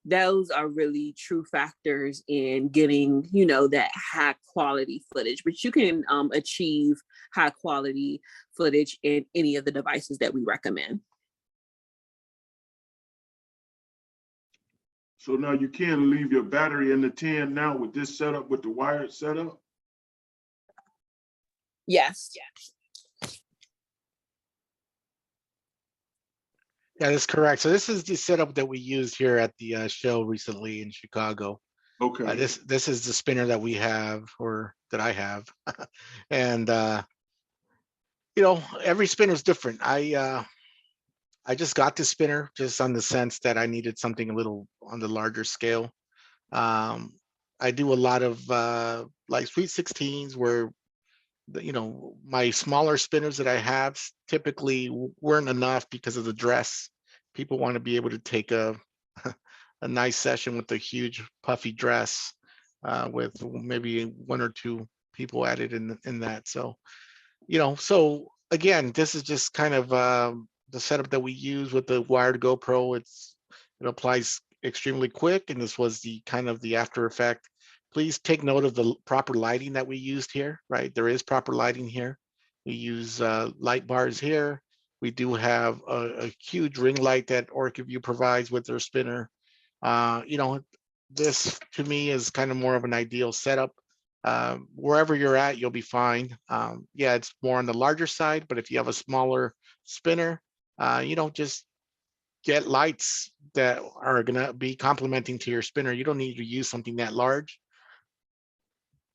Those are really true factors in getting, that high quality footage, but you can achieve high quality footage in any of the devices that we recommend. So now you can leave your battery in the tin now with this setup, with the wired setup? Yes. Yeah, that's correct. So this is the setup that we used here at the show recently in Chicago. Okay. This is the spinner that we have, or that I have. And every spinner is different. I just got this spinner just on the sense that I needed something a little on the larger scale. I do a lot of like Sweet 16s where my smaller spinners that I have typically weren't enough because of the dress. People want to be able to take a a nice session with a huge puffy dress with maybe one or two people added in that. So so again, this is just kind of the setup that we use with the wired GoPro. It applies extremely quick, and this was the kind of the after effect. Please take note of the proper lighting that we used here, right? There is proper lighting here. We use light bars here. We do have a huge ring light that OrcaView provides with their spinner. This to me is kind of more of an ideal setup. Wherever you're at, you'll be fine. Yeah, it's more on the larger side, but if you have a smaller spinner, just get lights that are going to be complementing to your spinner. You don't need to use something that large.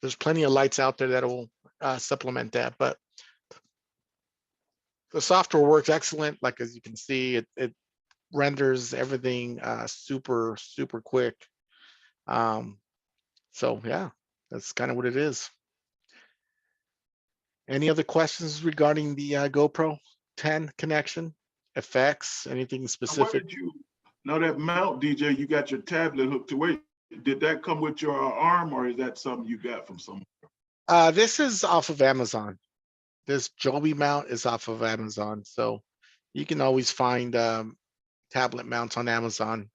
There's plenty of lights out there that will supplement that, but the software works excellent. Like, as you can see, it renders everything super, super quick. So yeah, that's kind of what it is. Any other questions regarding the GoPro 10 connection, effects, anything specific? Now that mount, DJ, you got your tablet hooked to it. Did that come with your arm, or is that something you got from someone? This is off of Amazon. This Joby mount is off of Amazon. So you can always find tablet mounts on Amazon.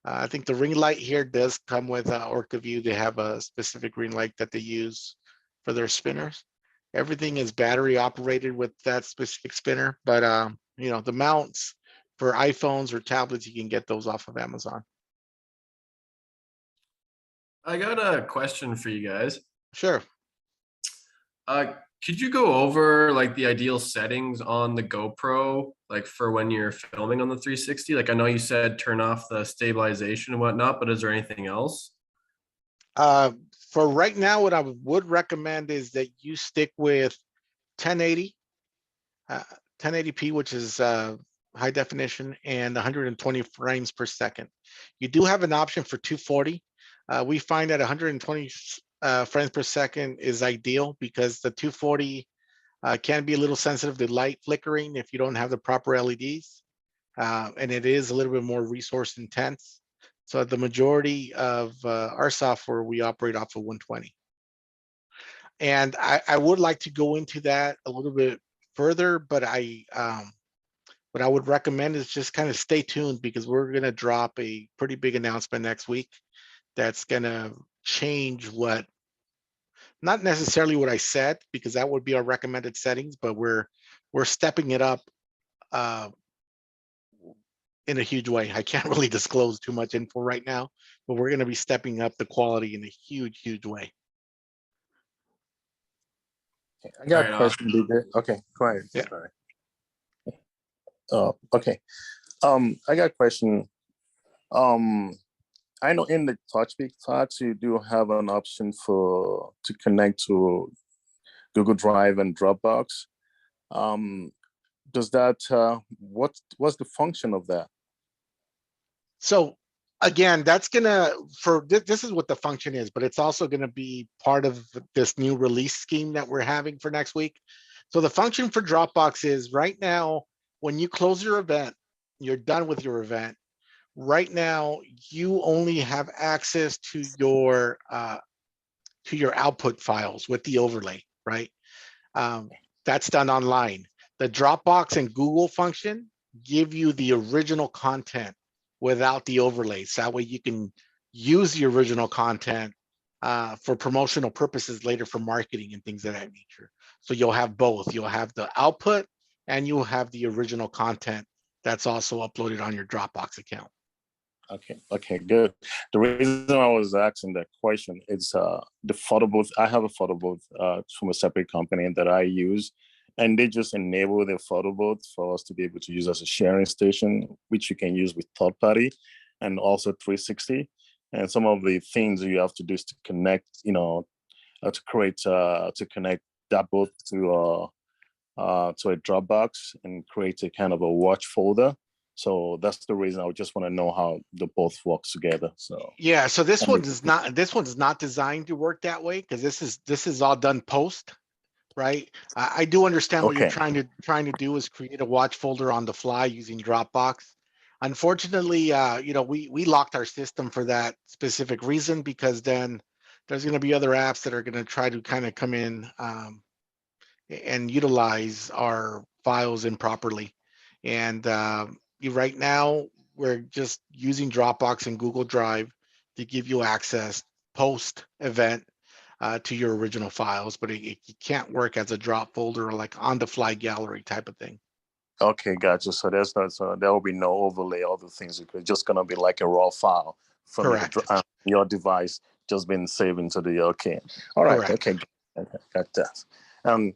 I think the ring light here does come with OrcaView. They have a specific ring light that they use for their spinners. Everything is battery operated with that specific spinner, but the mounts for iPhones or tablets, you can get those off of Amazon. I got a question for you guys. Sure. Could you go over like the ideal settings on the GoPro, like for when you're filming on the 360? Like, I know you said turn off the stabilization and whatnot, but is there anything else? For right now, what I would recommend is that you stick with 1080, 1080p, which is high definition, and 120 frames per second. You do have an option for 240. We find that 120 frames per second is ideal because the 240 can be a little sensitive to light flickering if you don't have the proper LEDs, and it is a little bit more resource intense. So the majority of our software, we operate off of 120. And I would like to go into that a little bit further, but what I would recommend is just kind of stay tuned, because we're going to drop a pretty big announcement next week that's going to change not necessarily what I said, because that would be our recommended settings, but we're stepping it up in a huge way. I can't really disclose too much info right now, but we're going to be stepping up the quality in a huge, huge way. I got a question, DJ. Okay, go ahead. Yeah. Sorry. Okay. I got a question. I know in the TouchPix Talks, you do have an option to connect to Google Drive and Dropbox. Does that, what's the function of that? So again, that's this is what the function is, but it's also gonna be part of this new release scheme that we're having for next week. So the function for Dropbox is right now, when you close your event, you're done with your event. Right now, you only have access to your output files with the overlay, right? That's done online. The Dropbox and Google function give you the original content without the overlays. That way you can use the original content for promotional purposes later for marketing and things of that nature. So you'll have both. You'll have the output and you'll have the original content that's also uploaded on your Dropbox account. Okay, good. The reason I was asking that question is the photo booth. I have a photo booth from a separate company that I use, and they just enable the photo booth for us to be able to use as a sharing station, which you can use with third party and also 360. And some of the things you have to do is to connect, to connect that booth to a Dropbox and create a kind of a watch folder. So that's the reason I would just want to know how the both works together. So Yeah, so this I mean, one's not designed to work that way because this is all done post, right? I do understand what you're okay, trying to do is create a watch folder on the fly using Dropbox. Unfortunately, we locked our system for that specific reason because then there's going to be other apps that are going to try to kind of come in and utilize our files improperly. And right now, we're just using Dropbox and Google Drive to give you access post event to your original files, but it can't work as a drop folder or like on the fly gallery type of thing. okay, gotcha. So there's not, so there will be no overlay, all the things. It's just gonna be like a raw file from Correct. your device, just been saved into the okay. All right, Correct. okay, got that.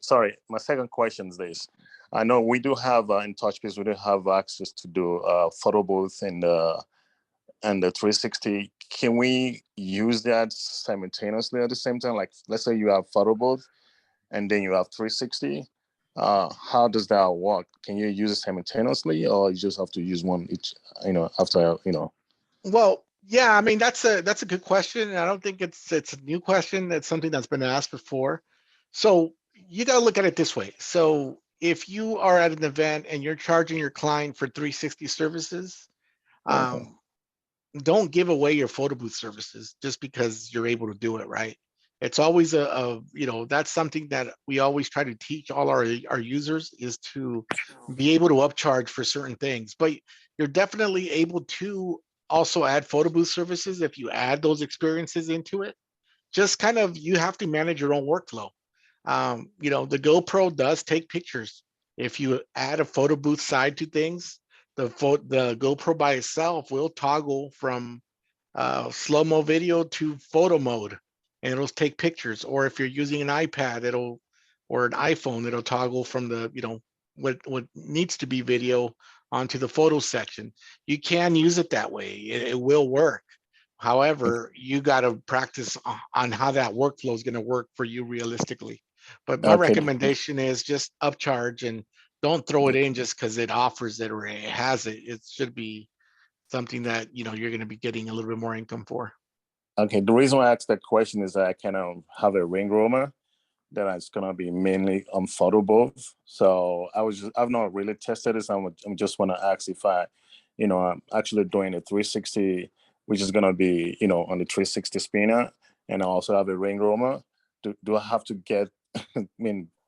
Sorry, my second question is this. I know we do have in TouchPix, we do have access to do photo booth and the 360. Can we use that simultaneously at the same time? Like, let's say you have photo booth and then you have 360. How does that work? Can you use it simultaneously, or you just have to use one each? After. Well, yeah, I mean that's a good question. And I don't think it's a new question. That's something that's been asked before. So you got to look at it this way. So if you are at an event and you're charging your client for 360 services, Mhm. don't give away your photo booth services just because you're able to do it, right? It's always that's something that we always try to teach all our users is to be able to upcharge for certain things. But you're definitely able to also add photo booth services if you add those experiences into it. Just kind of you have to manage your own workflow. The GoPro does take pictures. If you add a photo booth side to things, the GoPro by itself will toggle from slow-mo video to photo mode, and it'll take pictures. Or if you're using an iPad, or an iPhone, it'll toggle from what needs to be video onto the photo section. You can use it that way. It will work. However, you got to practice on how that workflow is going to work for you realistically. But my Okay. recommendation is just upcharge and don't throw it in just because it offers it or it has it. It should be something that you're going to be getting a little bit more income for. Okay. The reason why I asked that question is that I kind of have a ring roamer that is gonna be mainly on photo booth. So I've not really tested this. I'm just want to ask if I'm actually doing a 360, which is gonna be on the 360 spinner, and I also have a ring roamer. Do I have to get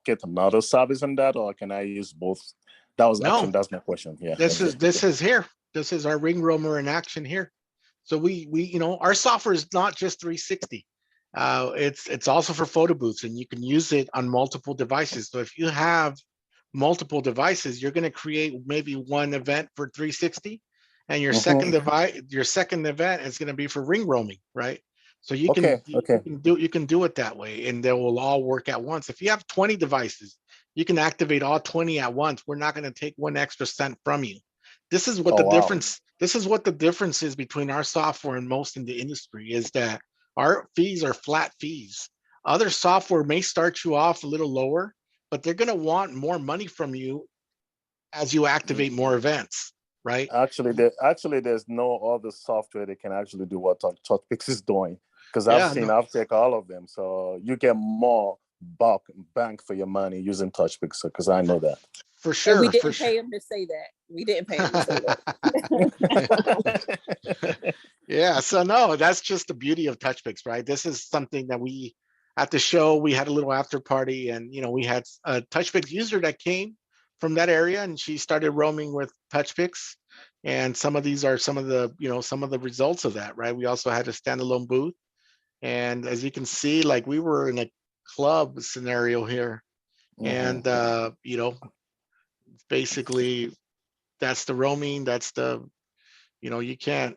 get another service on that, or can I use both? No, That's my question. Yeah. this is here. This is our ring roamer in action here. So we our software is not just 360. It's also for photo booths, and you can use it on multiple devices. So if you have multiple devices, you're going to create maybe one event for 360, and your second event is going to be for ring roaming, right? So you can Okay. you can do it that way, and they will all work at once. If you have 20 devices, you can activate all 20 at once. We're not going to take one extra cent from you. This is what Oh the wow. difference is between our software and most in the industry is that our fees are flat fees. Other software may start you off a little lower, but they're going to want more money from you as you activate more events, right? There's no other software that can actually do what TouchPix is doing, because Yeah, I've taken all of them. So you get more bang for your money using TouchPix, because I know that. for And sure. we didn't pay him to say that. We didn't pay him to say that. Yeah, so no, that's just the beauty of TouchPix, right? This is something that we at the show we had a little after party, and we had a TouchPix user that came from that area, and she started roaming with TouchPix, and some of these are some of the some of the results of that, right? We also had a standalone booth, and as you can see, like we were in a club scenario here, and basically that's the roaming, that's the you can't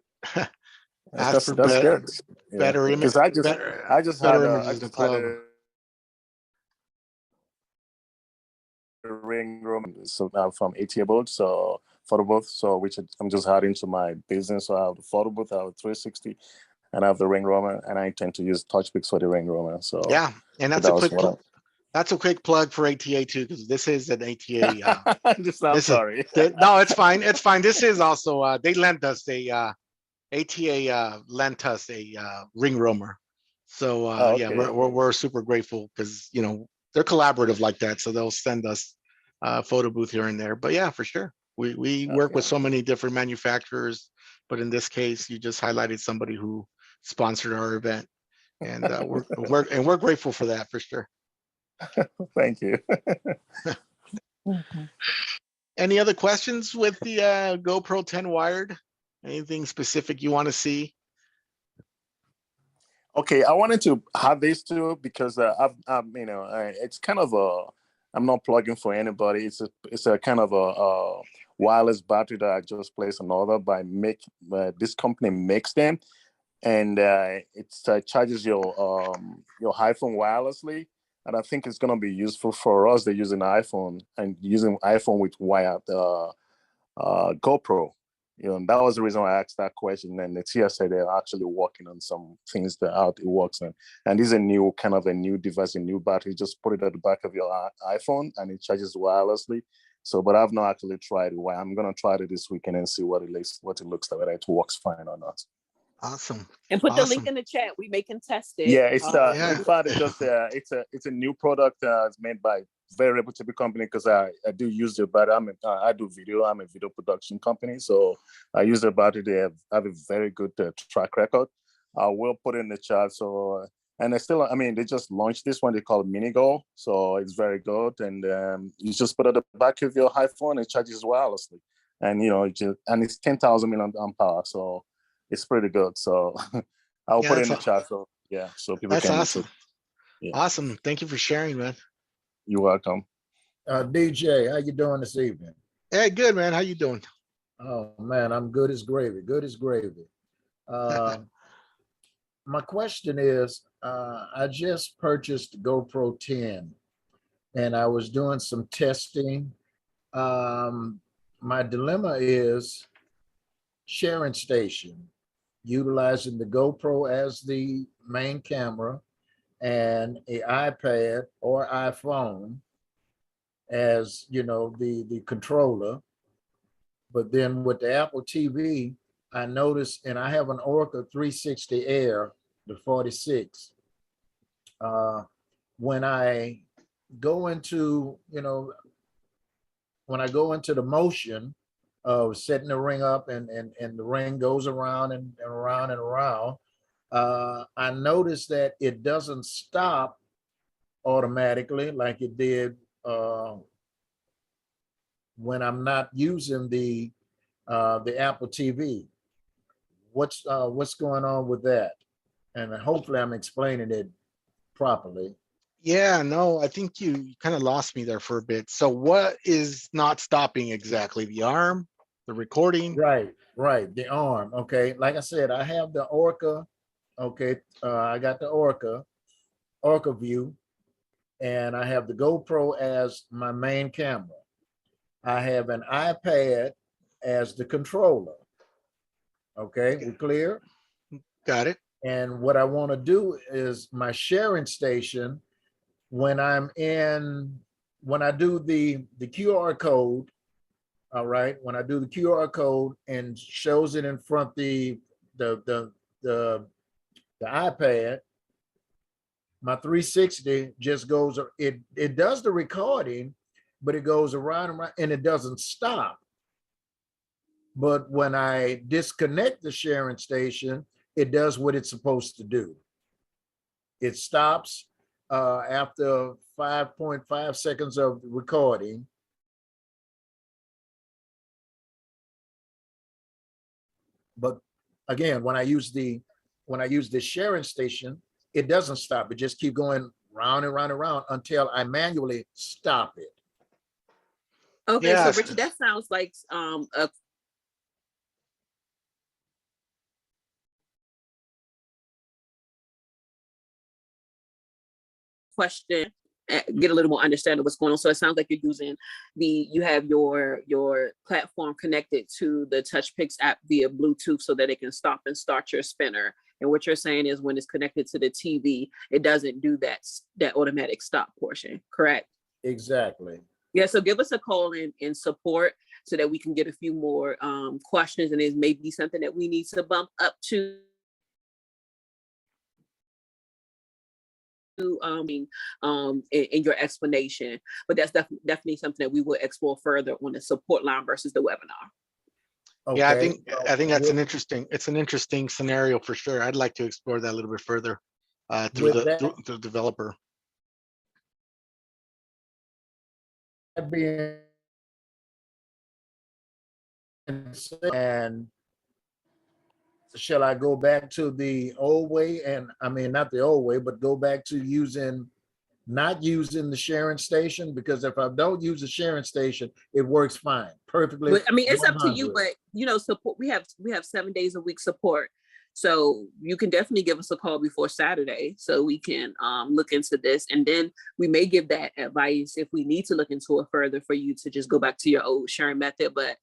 Ask for That's good. Yeah. better image, Because I just better had images in the club. a ring room, so now from ATA booth, so photo booth, so which I'm just adding to my business. So I have the photo booth, I have 360, and I have the ring room, and I intend to use TouchPix for the ring room. So Yeah, and so that's that a was quick what that's a quick plug for ATA too, because this is an ATA. I'm This sorry. no, it's fine. It's fine. This is also they lent us a ATA lent us a ring roamer. So yeah, Okay. we're super grateful because they're collaborative like that. So they'll send us a photo booth here and there. But yeah, for sure. We work with so many different manufacturers, but in this case, you just highlighted somebody who sponsored our event. And we're grateful for that for sure. Thank you. Any other questions with the GoPro 10 wired? Anything specific you want to see? Okay, I wanted to have this too because it's kind of I'm not plugging for anybody. It's a kind of a wireless battery that I just placed an order by this company makes them, and it charges your iPhone wirelessly, and I think it's gonna be useful for us. They're using iPhone and using iPhone with wired GoPro. That was the reason why I asked that question. And the TIA said they're actually working on some things that how it works. And this is a new device, a new battery. Just put it at the back of your iPhone and it charges wirelessly. So, but I've not actually tried it. I'm gonna try it this weekend and see what it looks like, whether it works fine or not. Awesome. And put the link in the chat. We may contest it. Yeah, it's in fact it's just it's a new product. It's made by very reputable company because I do use it, but I do video. I'm a video production company, so I use the battery. They have a very good track record. I will put it in the chat. So and they just launched this one. They call it Mini Go, so it's very good. And you just put it at the back of your iPhone. It charges wirelessly, and it's 10,000 milliamp hour, so it's pretty good. So I'll put it in the chat. So yeah, so people can. That's awesome. Yeah. Awesome. Thank you for sharing, man. You're welcome. DJ, how you doing this evening? Hey, good, man. How you doing? Oh man, I'm good as gravy. Good as gravy. My question is, I just purchased GoPro 10 and I was doing some testing. My dilemma is sharing station, utilizing the GoPro as the main camera and an iPad or iPhone as the controller. But then with the Apple TV, I noticed, and I have an Orca 360 Air, the 46. When I go into the motion of setting the ring up and the ring goes around and around and around, I noticed that it doesn't stop automatically like it did when I'm not using the Apple TV. What's going on with that? And hopefully I'm explaining it properly. Yeah, no, I think you kind of lost me there for a bit. So what is not stopping exactly? The arm, the recording? Right, the arm. Okay, like I said, I have the Orca. Okay, I got the Orca View, and I have the GoPro as my main camera. I have an iPad as the controller. Okay, we're clear? Got it. And what I want to do is my sharing station, when I do the QR code, all right, when I do the QR code and shows it in front the iPad, my 360 just goes, it does the recording, but it goes around and around and it doesn't stop. But when I disconnect the sharing station, it does what it's supposed to do. It stops after 5.5 seconds of recording. But again, when I use the sharing station, it doesn't stop. It just keep going round and round and round until I manually stop it. Okay, so Richard, that sounds like question, get a little more understanding of what's going on. So it sounds like you're using you have your platform connected to the TouchPix app via Bluetooth so that it can stop and start your spinner. And what you're saying is when it's connected to the TV, it doesn't do that automatic stop portion, correct? Exactly. Yeah, so give us a call in support so that we can get a few more questions, and it may be something that we need to bump up to in your explanation. But that's definitely something that we will explore further on the support line versus the webinar. Okay. Yeah, I think that's an interesting scenario for sure. I'd like to explore that a little bit further through the developer. Being and shall I go back to the old way? And I mean, not the old way, but go back to not using the sharing station, because if I don't use the sharing station, it works fine, perfectly. But, I mean, it's up to you, 100. but support. We have 7 days a week support, so you can definitely give us a call before Saturday so we can look into this, and then we may give that advice if we need to look into it further for you to just go back to your old sharing method. But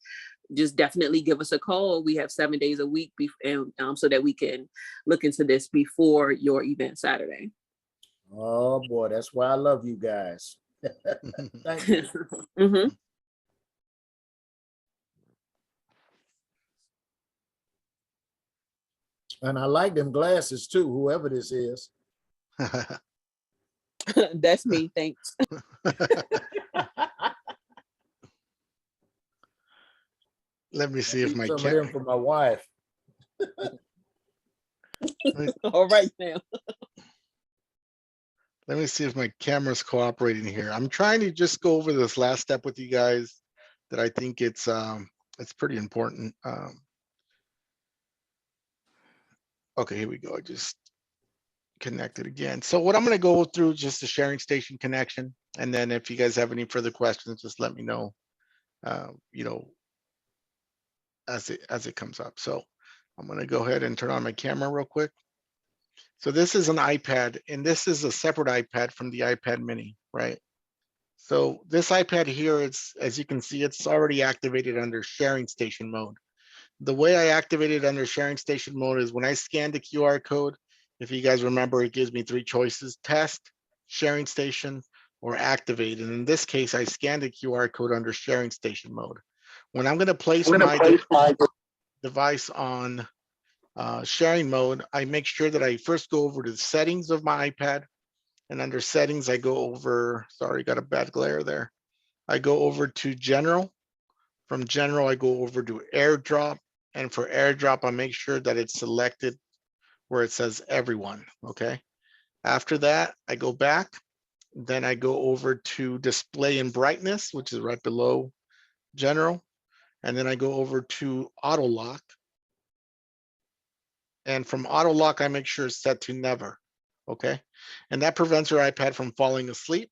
just definitely give us a call. We have 7 days a week, so that we can look into this before your event Saturday. Oh boy, that's why I love you guys. Thank you. Mm-hmm. And I like them glasses too, whoever this is. That's me. Thanks. Let me see if my Some of them for my wife. All right now. Let me see if my camera's cooperating here. I'm trying to just go over this last step with you guys that I think it's pretty important. Okay, here we go. I just connected again. So what I'm going to go through just the sharing station connection, and then if you guys have any further questions, just let me know. As it comes up. So I'm going to go ahead and turn on my camera real quick. So this is an iPad, and this is a separate iPad from the iPad mini, right? So this iPad here, as you can see, it's already activated under sharing station mode. The way I activate it under sharing station mode is when I scan the QR code. If you guys remember, it gives me 3 choices: test, sharing station, or activate. And in this case, I scanned the QR code under sharing station mode. When I'm going to place my device on sharing mode, I make sure that I first go over to the settings of my iPad. And under settings, I go over, sorry, got a bad glare there. I go over to general. From general, I go over to airdrop. And for airdrop, I make sure that it's selected where it says everyone, okay? After that, I go back. Then I go over to display and brightness, which is right below general. And then I go over to auto lock. And from auto lock, I make sure it's set to never, okay? And that prevents your iPad from falling asleep.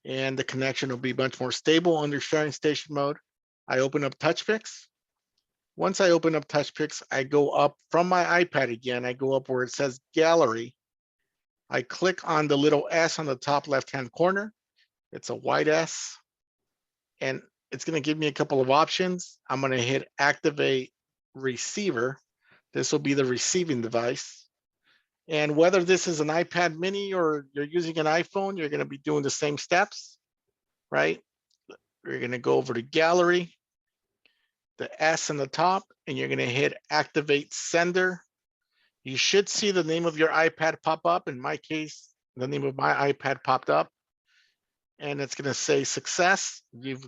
And the connection will be much more stable under sharing station mode. I open up TouchPix. Once I open up TouchPix, I go up from my iPad again. I go up where it says gallery. I click on the little S on the top left-hand corner. It's a white S. And it's going to give me a couple of options. I'm going to hit activate receiver. This will be the receiving device. And whether this is an iPad mini or you're using an iPhone, you're going to be doing the same steps, right? You're going to go over to gallery, the S on the top, and you're going to hit activate sender. You should see the name of your iPad pop up. In my case, the name of my iPad popped up. And it's going to say success. You've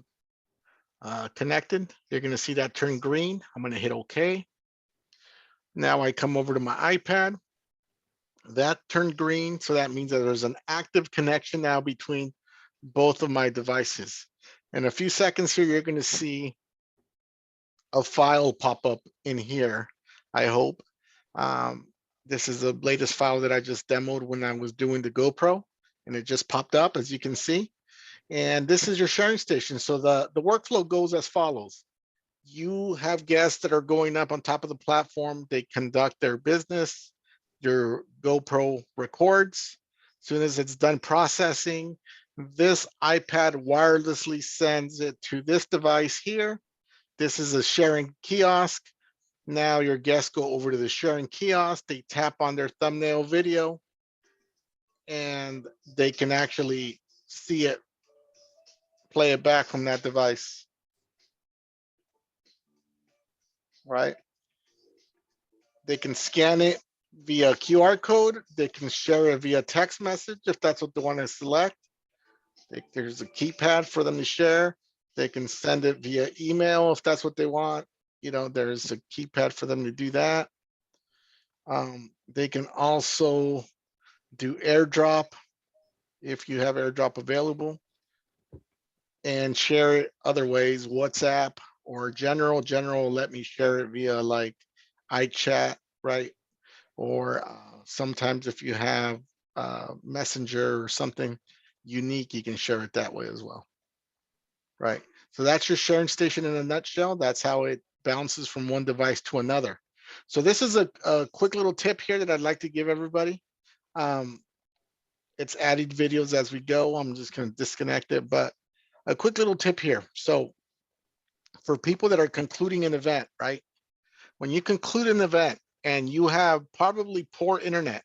connected. You're going to see that turn green. I'm going to hit OK. Now I come over to my iPad. That turned green, so that means that there's an active connection now between both of my devices. In a few seconds here, you're going to see a file pop up in here, I hope. This is the latest file that I just demoed when I was doing the GoPro, and it just popped up, as you can see. And this is your sharing station. So the workflow goes as follows. You have guests that are going up on top of the platform. They conduct their business. Your GoPro records. soon as it's done processing, this iPad wirelessly sends it to this device here. This is a sharing kiosk. Now your guests go over to the sharing kiosk, they tap on their thumbnail video, and they can actually see it, play it back from that device, right? They can scan it via QR code. They can share it via text message if that's what they want to select. There's a keypad for them to share. They can send it via email if that's what they want. You know, there's a keypad for them to do that. They can also do AirDrop if you have AirDrop available, and share it other ways, WhatsApp or General. General will let me share it via like iChat, right? Or sometimes if you have Messenger or something unique, you can share it that way as well, right? So that's your sharing station in a nutshell. That's how it bounces from one device to another. So this is a quick little tip here that I'd like to give everybody. It's added videos as we go. I'm just going to disconnect it, but a quick little tip here. So for people that are concluding an event, right? When you conclude an event and you have probably poor internet,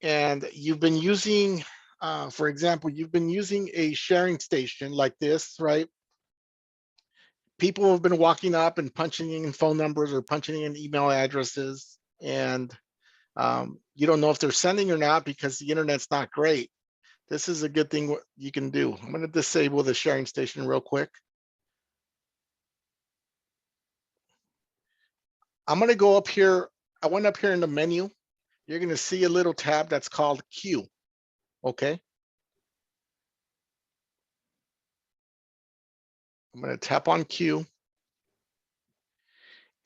and you've been using, for example, you've been using a sharing station like this, right? People have been walking up and punching in phone numbers or punching in email addresses, and you don't know if they're sending or not because the internet's not great. This is a good thing what you can do. I'm going to disable the sharing station real quick. I'm going to go up here. I went up here in the menu. You're going to see a little tab that's called Queue. Okay. I'm going to tap on Queue.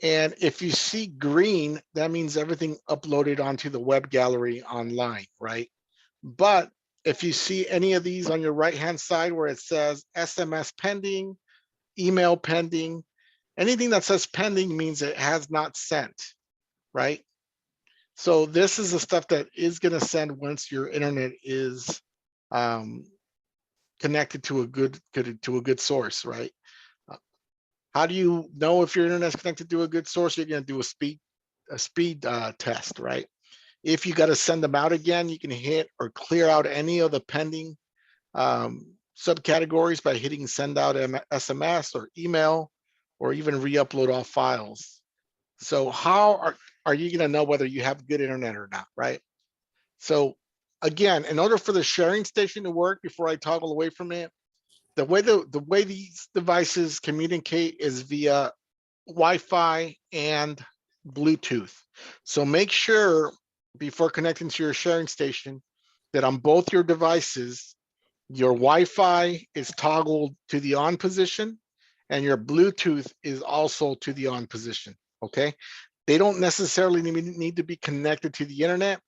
And if you see green, that means everything uploaded onto the web gallery online, right? But if you see any of these on your right-hand side where it says SMS pending, email pending, anything that says pending means it has not sent, right? So this is the stuff that is going to send once your internet is connected to a good source, right? How do you know if your internet's connected to a good source? You're going to do a speed test, right? If you got to send them out again, you can hit or clear out any of the pending subcategories by hitting send out SMS or email, or even re-upload all files. So how are you going to know whether you have good internet or not, right? So again, in order for the sharing station to work, before I toggle away from it, the way these devices communicate is via Wi-Fi and Bluetooth. So make sure before connecting to your sharing station that on both your devices, your Wi-Fi is toggled to the on position and your Bluetooth is also to the on position, okay? They don't necessarily need to be connected to the internet.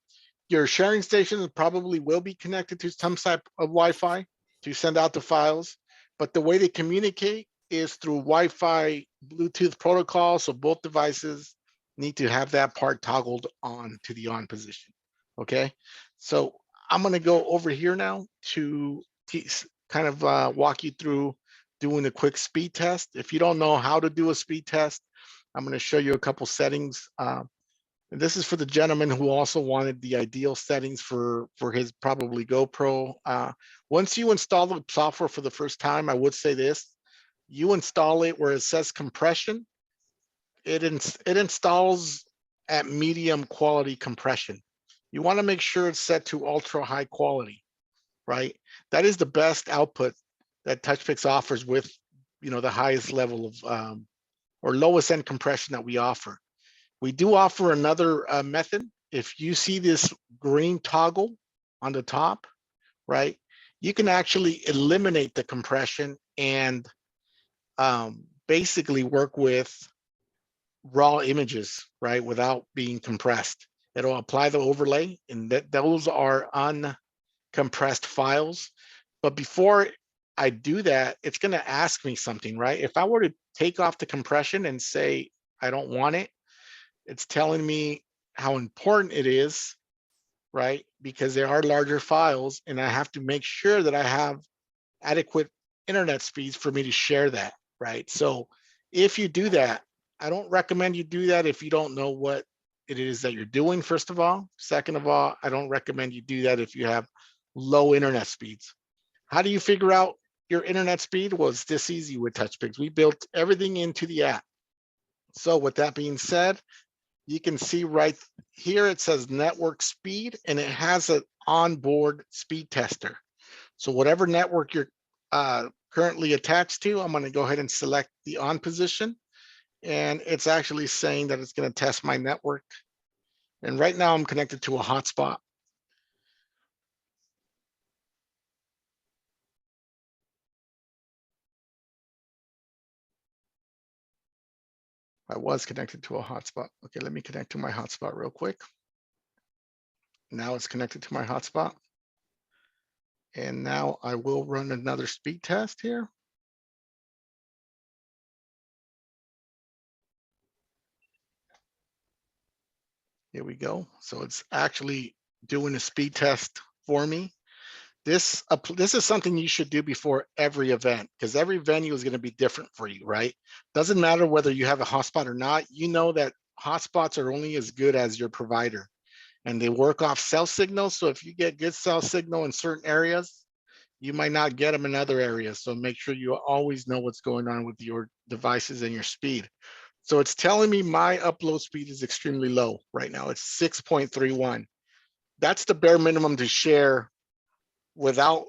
Your sharing station probably will be connected to some type of Wi-Fi to send out the files, but the way they communicate is through Wi-Fi Bluetooth protocol. So both devices need to have that part toggled on to the on position. Okay, so I'm going to go over here now to kind of walk you through doing a quick speed test. If you don't know how to do a speed test, I'm going to show you a couple settings. And this is for the gentleman who also wanted the ideal settings for his probably GoPro. Once you install the software for the first time, I would say this: you install it where it says compression. It installs at medium quality compression. You want to make sure it's set to ultra high quality, right? That is the best output that TouchPix offers with, you know, the highest level of or lowest end compression that we offer. We do offer another method. If you see this green toggle on the top, right, you can actually eliminate the compression and basically work with raw images, right, without being compressed. It'll apply the overlay, and those are uncompressed files. But before I do that, it's going to ask me something, right? If I were to take off the compression and say I don't want it, it's telling me how important it is right? Because they are larger files and I have to make sure that I have adequate internet speeds for me to share that, right? So if you do that, I don't recommend you do that if you don't know what it is that you're doing, first of all. Second of all, I don't recommend you do that if you have low internet speeds. How do you figure out your internet speed? Well, it's this easy with TouchPix. We built everything into the app. So with that being said, you can see right here, it says network speed, and it has an onboard speed tester. So whatever network you're currently attached to, I'm going to go ahead and select the on position. And it's actually saying that it's going to test my network. And right now I'm connected to a hotspot. I was connected to a hotspot. Okay, let me connect to my hotspot real quick. Now it's connected to my hotspot. And now I will run another speed test here. Here we go. So it's actually doing a speed test for me. This is something you should do before every event, because every venue is going to be different for you, right? Doesn't matter whether you have a hotspot or not. You know that hotspots are only as good as your provider, and they work off cell signals. So if you get good cell signal in certain areas, you might not get them in other areas. So make sure you always know what's going on with your devices and your speed. So it's telling me my upload speed is extremely low right now. It's 6.31. That's the bare minimum to share without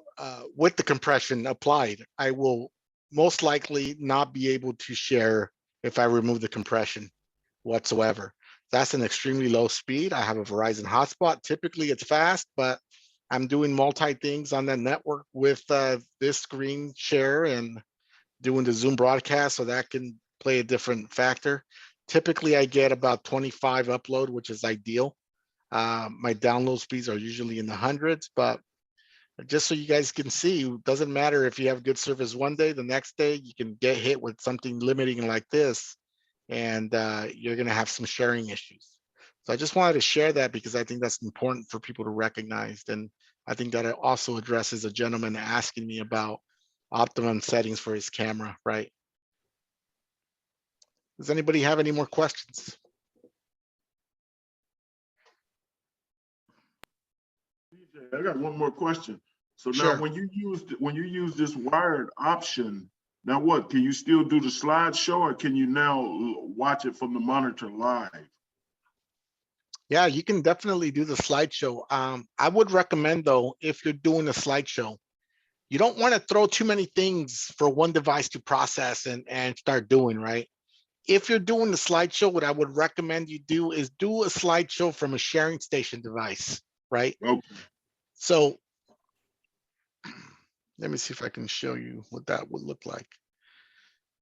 with the compression applied. I will most likely not be able to share if I remove the compression whatsoever. That's an extremely low speed. I have a Verizon hotspot. Typically it's fast, but I'm doing multi things on the network with this screen share and doing the Zoom broadcast, so that can play a different factor. Typically I get about 25 upload, which is ideal. My download speeds are usually in the hundreds, but just so you guys can see, it doesn't matter if you have good service one day, the next day you can get hit with something limiting like this, and you're going to have some sharing issues. So I just wanted to share that because I think that's important for people to recognize. And I think that it also addresses a gentleman asking me about optimum settings for his camera, right? Does anybody have any more questions? DJ, I got one more question. So now Sure. when you use this wired option, now what, can you still do the slideshow, or can you now watch it from the monitor live? Yeah, you can definitely do the slideshow. I would recommend though, if you're doing a slideshow, you don't want to throw too many things for one device to process and start doing, right? If you're doing the slideshow, what I would recommend you do is do a slideshow from a sharing station device, right? Okay. So let me see if I can show you what that would look like.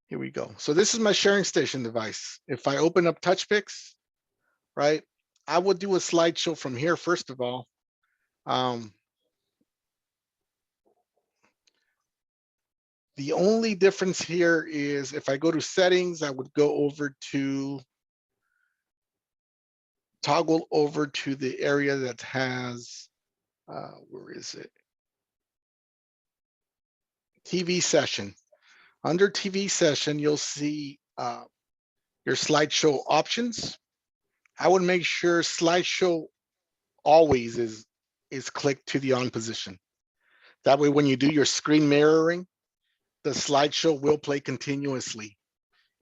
Here we go. So this is my sharing station device. If I open up TouchPix, right, I would do a slideshow from here, first of all. The only difference here is if I go to settings, I would go over to toggle over to the area that has, where is it? TV session. Under TV session, you'll see your slideshow options. I would make sure slideshow always is clicked to the on position. That way, when you do your screen mirroring, the slideshow will play continuously,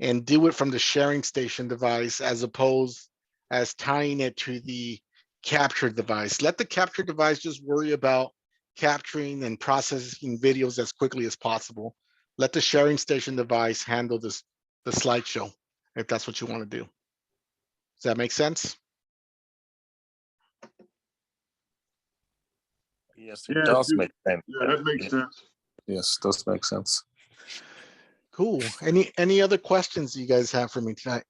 and do it from the sharing station device as opposed as tying it to the capture device. Let the capture device just worry about capturing and processing videos as quickly as possible. Let the sharing station device handle the slideshow, if that's what you want to do. Does that make sense? Yes, it Yeah, does make sense. yeah, that makes sense. Yes, does make sense. Cool. Any other questions you guys have for me tonight?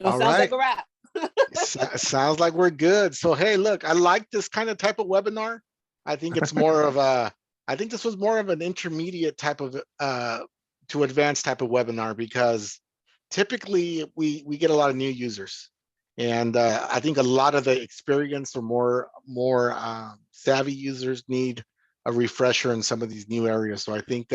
No, All sounds right. like a wrap. Sounds like we're good. So, hey, look, I like this kind of type of webinar. I think it's more of a, I think this was more of an intermediate type of to advanced type of webinar, because typically we get a lot of new users, and I think a lot of the experienced or more savvy users need a refresher in some of these new areas. So I think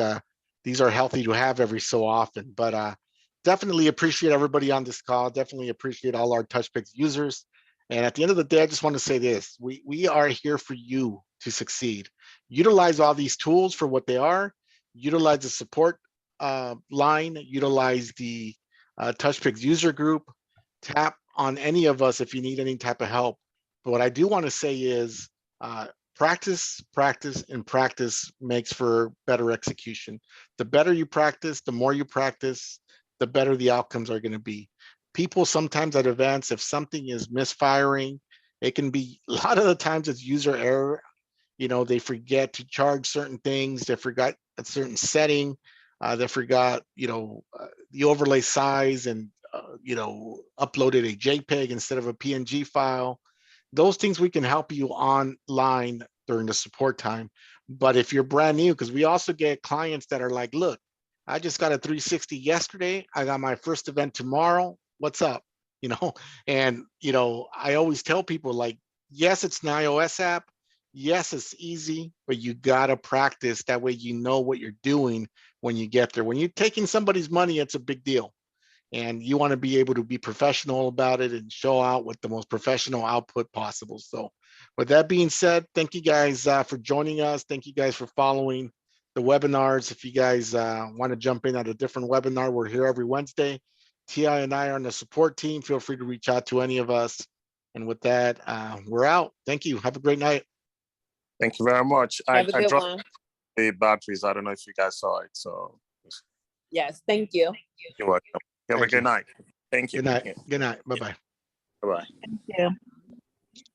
these are healthy to have every so often. But definitely appreciate everybody on this call. Definitely appreciate all our TouchPix users. And at the end of the day, I just want to say this: we are here for you to succeed. Utilize all these tools for what they are. Utilize the support line. Utilize the TouchPix user group. Tap on any of us if you need any type of help. But what I do want to say is practice, practice, and practice makes for better execution. The better you practice, the more you practice, the better the outcomes are going to be. People sometimes at events, if something is misfiring, it can be, a lot of the times it's user error. You know, they forget to charge certain things. They forgot a certain setting. They forgot, the overlay size, and, uploaded a JPEG instead of a PNG file. Those things we can help you online during the support time. But if you're brand new, because we also get clients that are like, look, I just got a 360 yesterday. I got my first event tomorrow. What's up? And, I always tell people, like, yes, it's an iOS app. Yes, it's easy, but you got to practice. That way, you know what you're doing when you get there. When you're taking somebody's money, it's a big deal. And you want to be able to be professional about it and show out with the most professional output possible. So with that being said, thank you guys for joining us. Thank you guys for following the webinars. If you guys want to jump in at a different webinar, we're here every Wednesday. Ti and I are on the support team. Feel free to reach out to any of us. And with that, we're out. Thank you. Have a great night. Thank you very much. Have a I good dropped one. the batteries. I don't know if you guys saw it. So Yes, thank you. you're welcome. Have a Thank you. good night. Thank you. Good night. Good night. Bye-bye. Bye-bye. Thank you.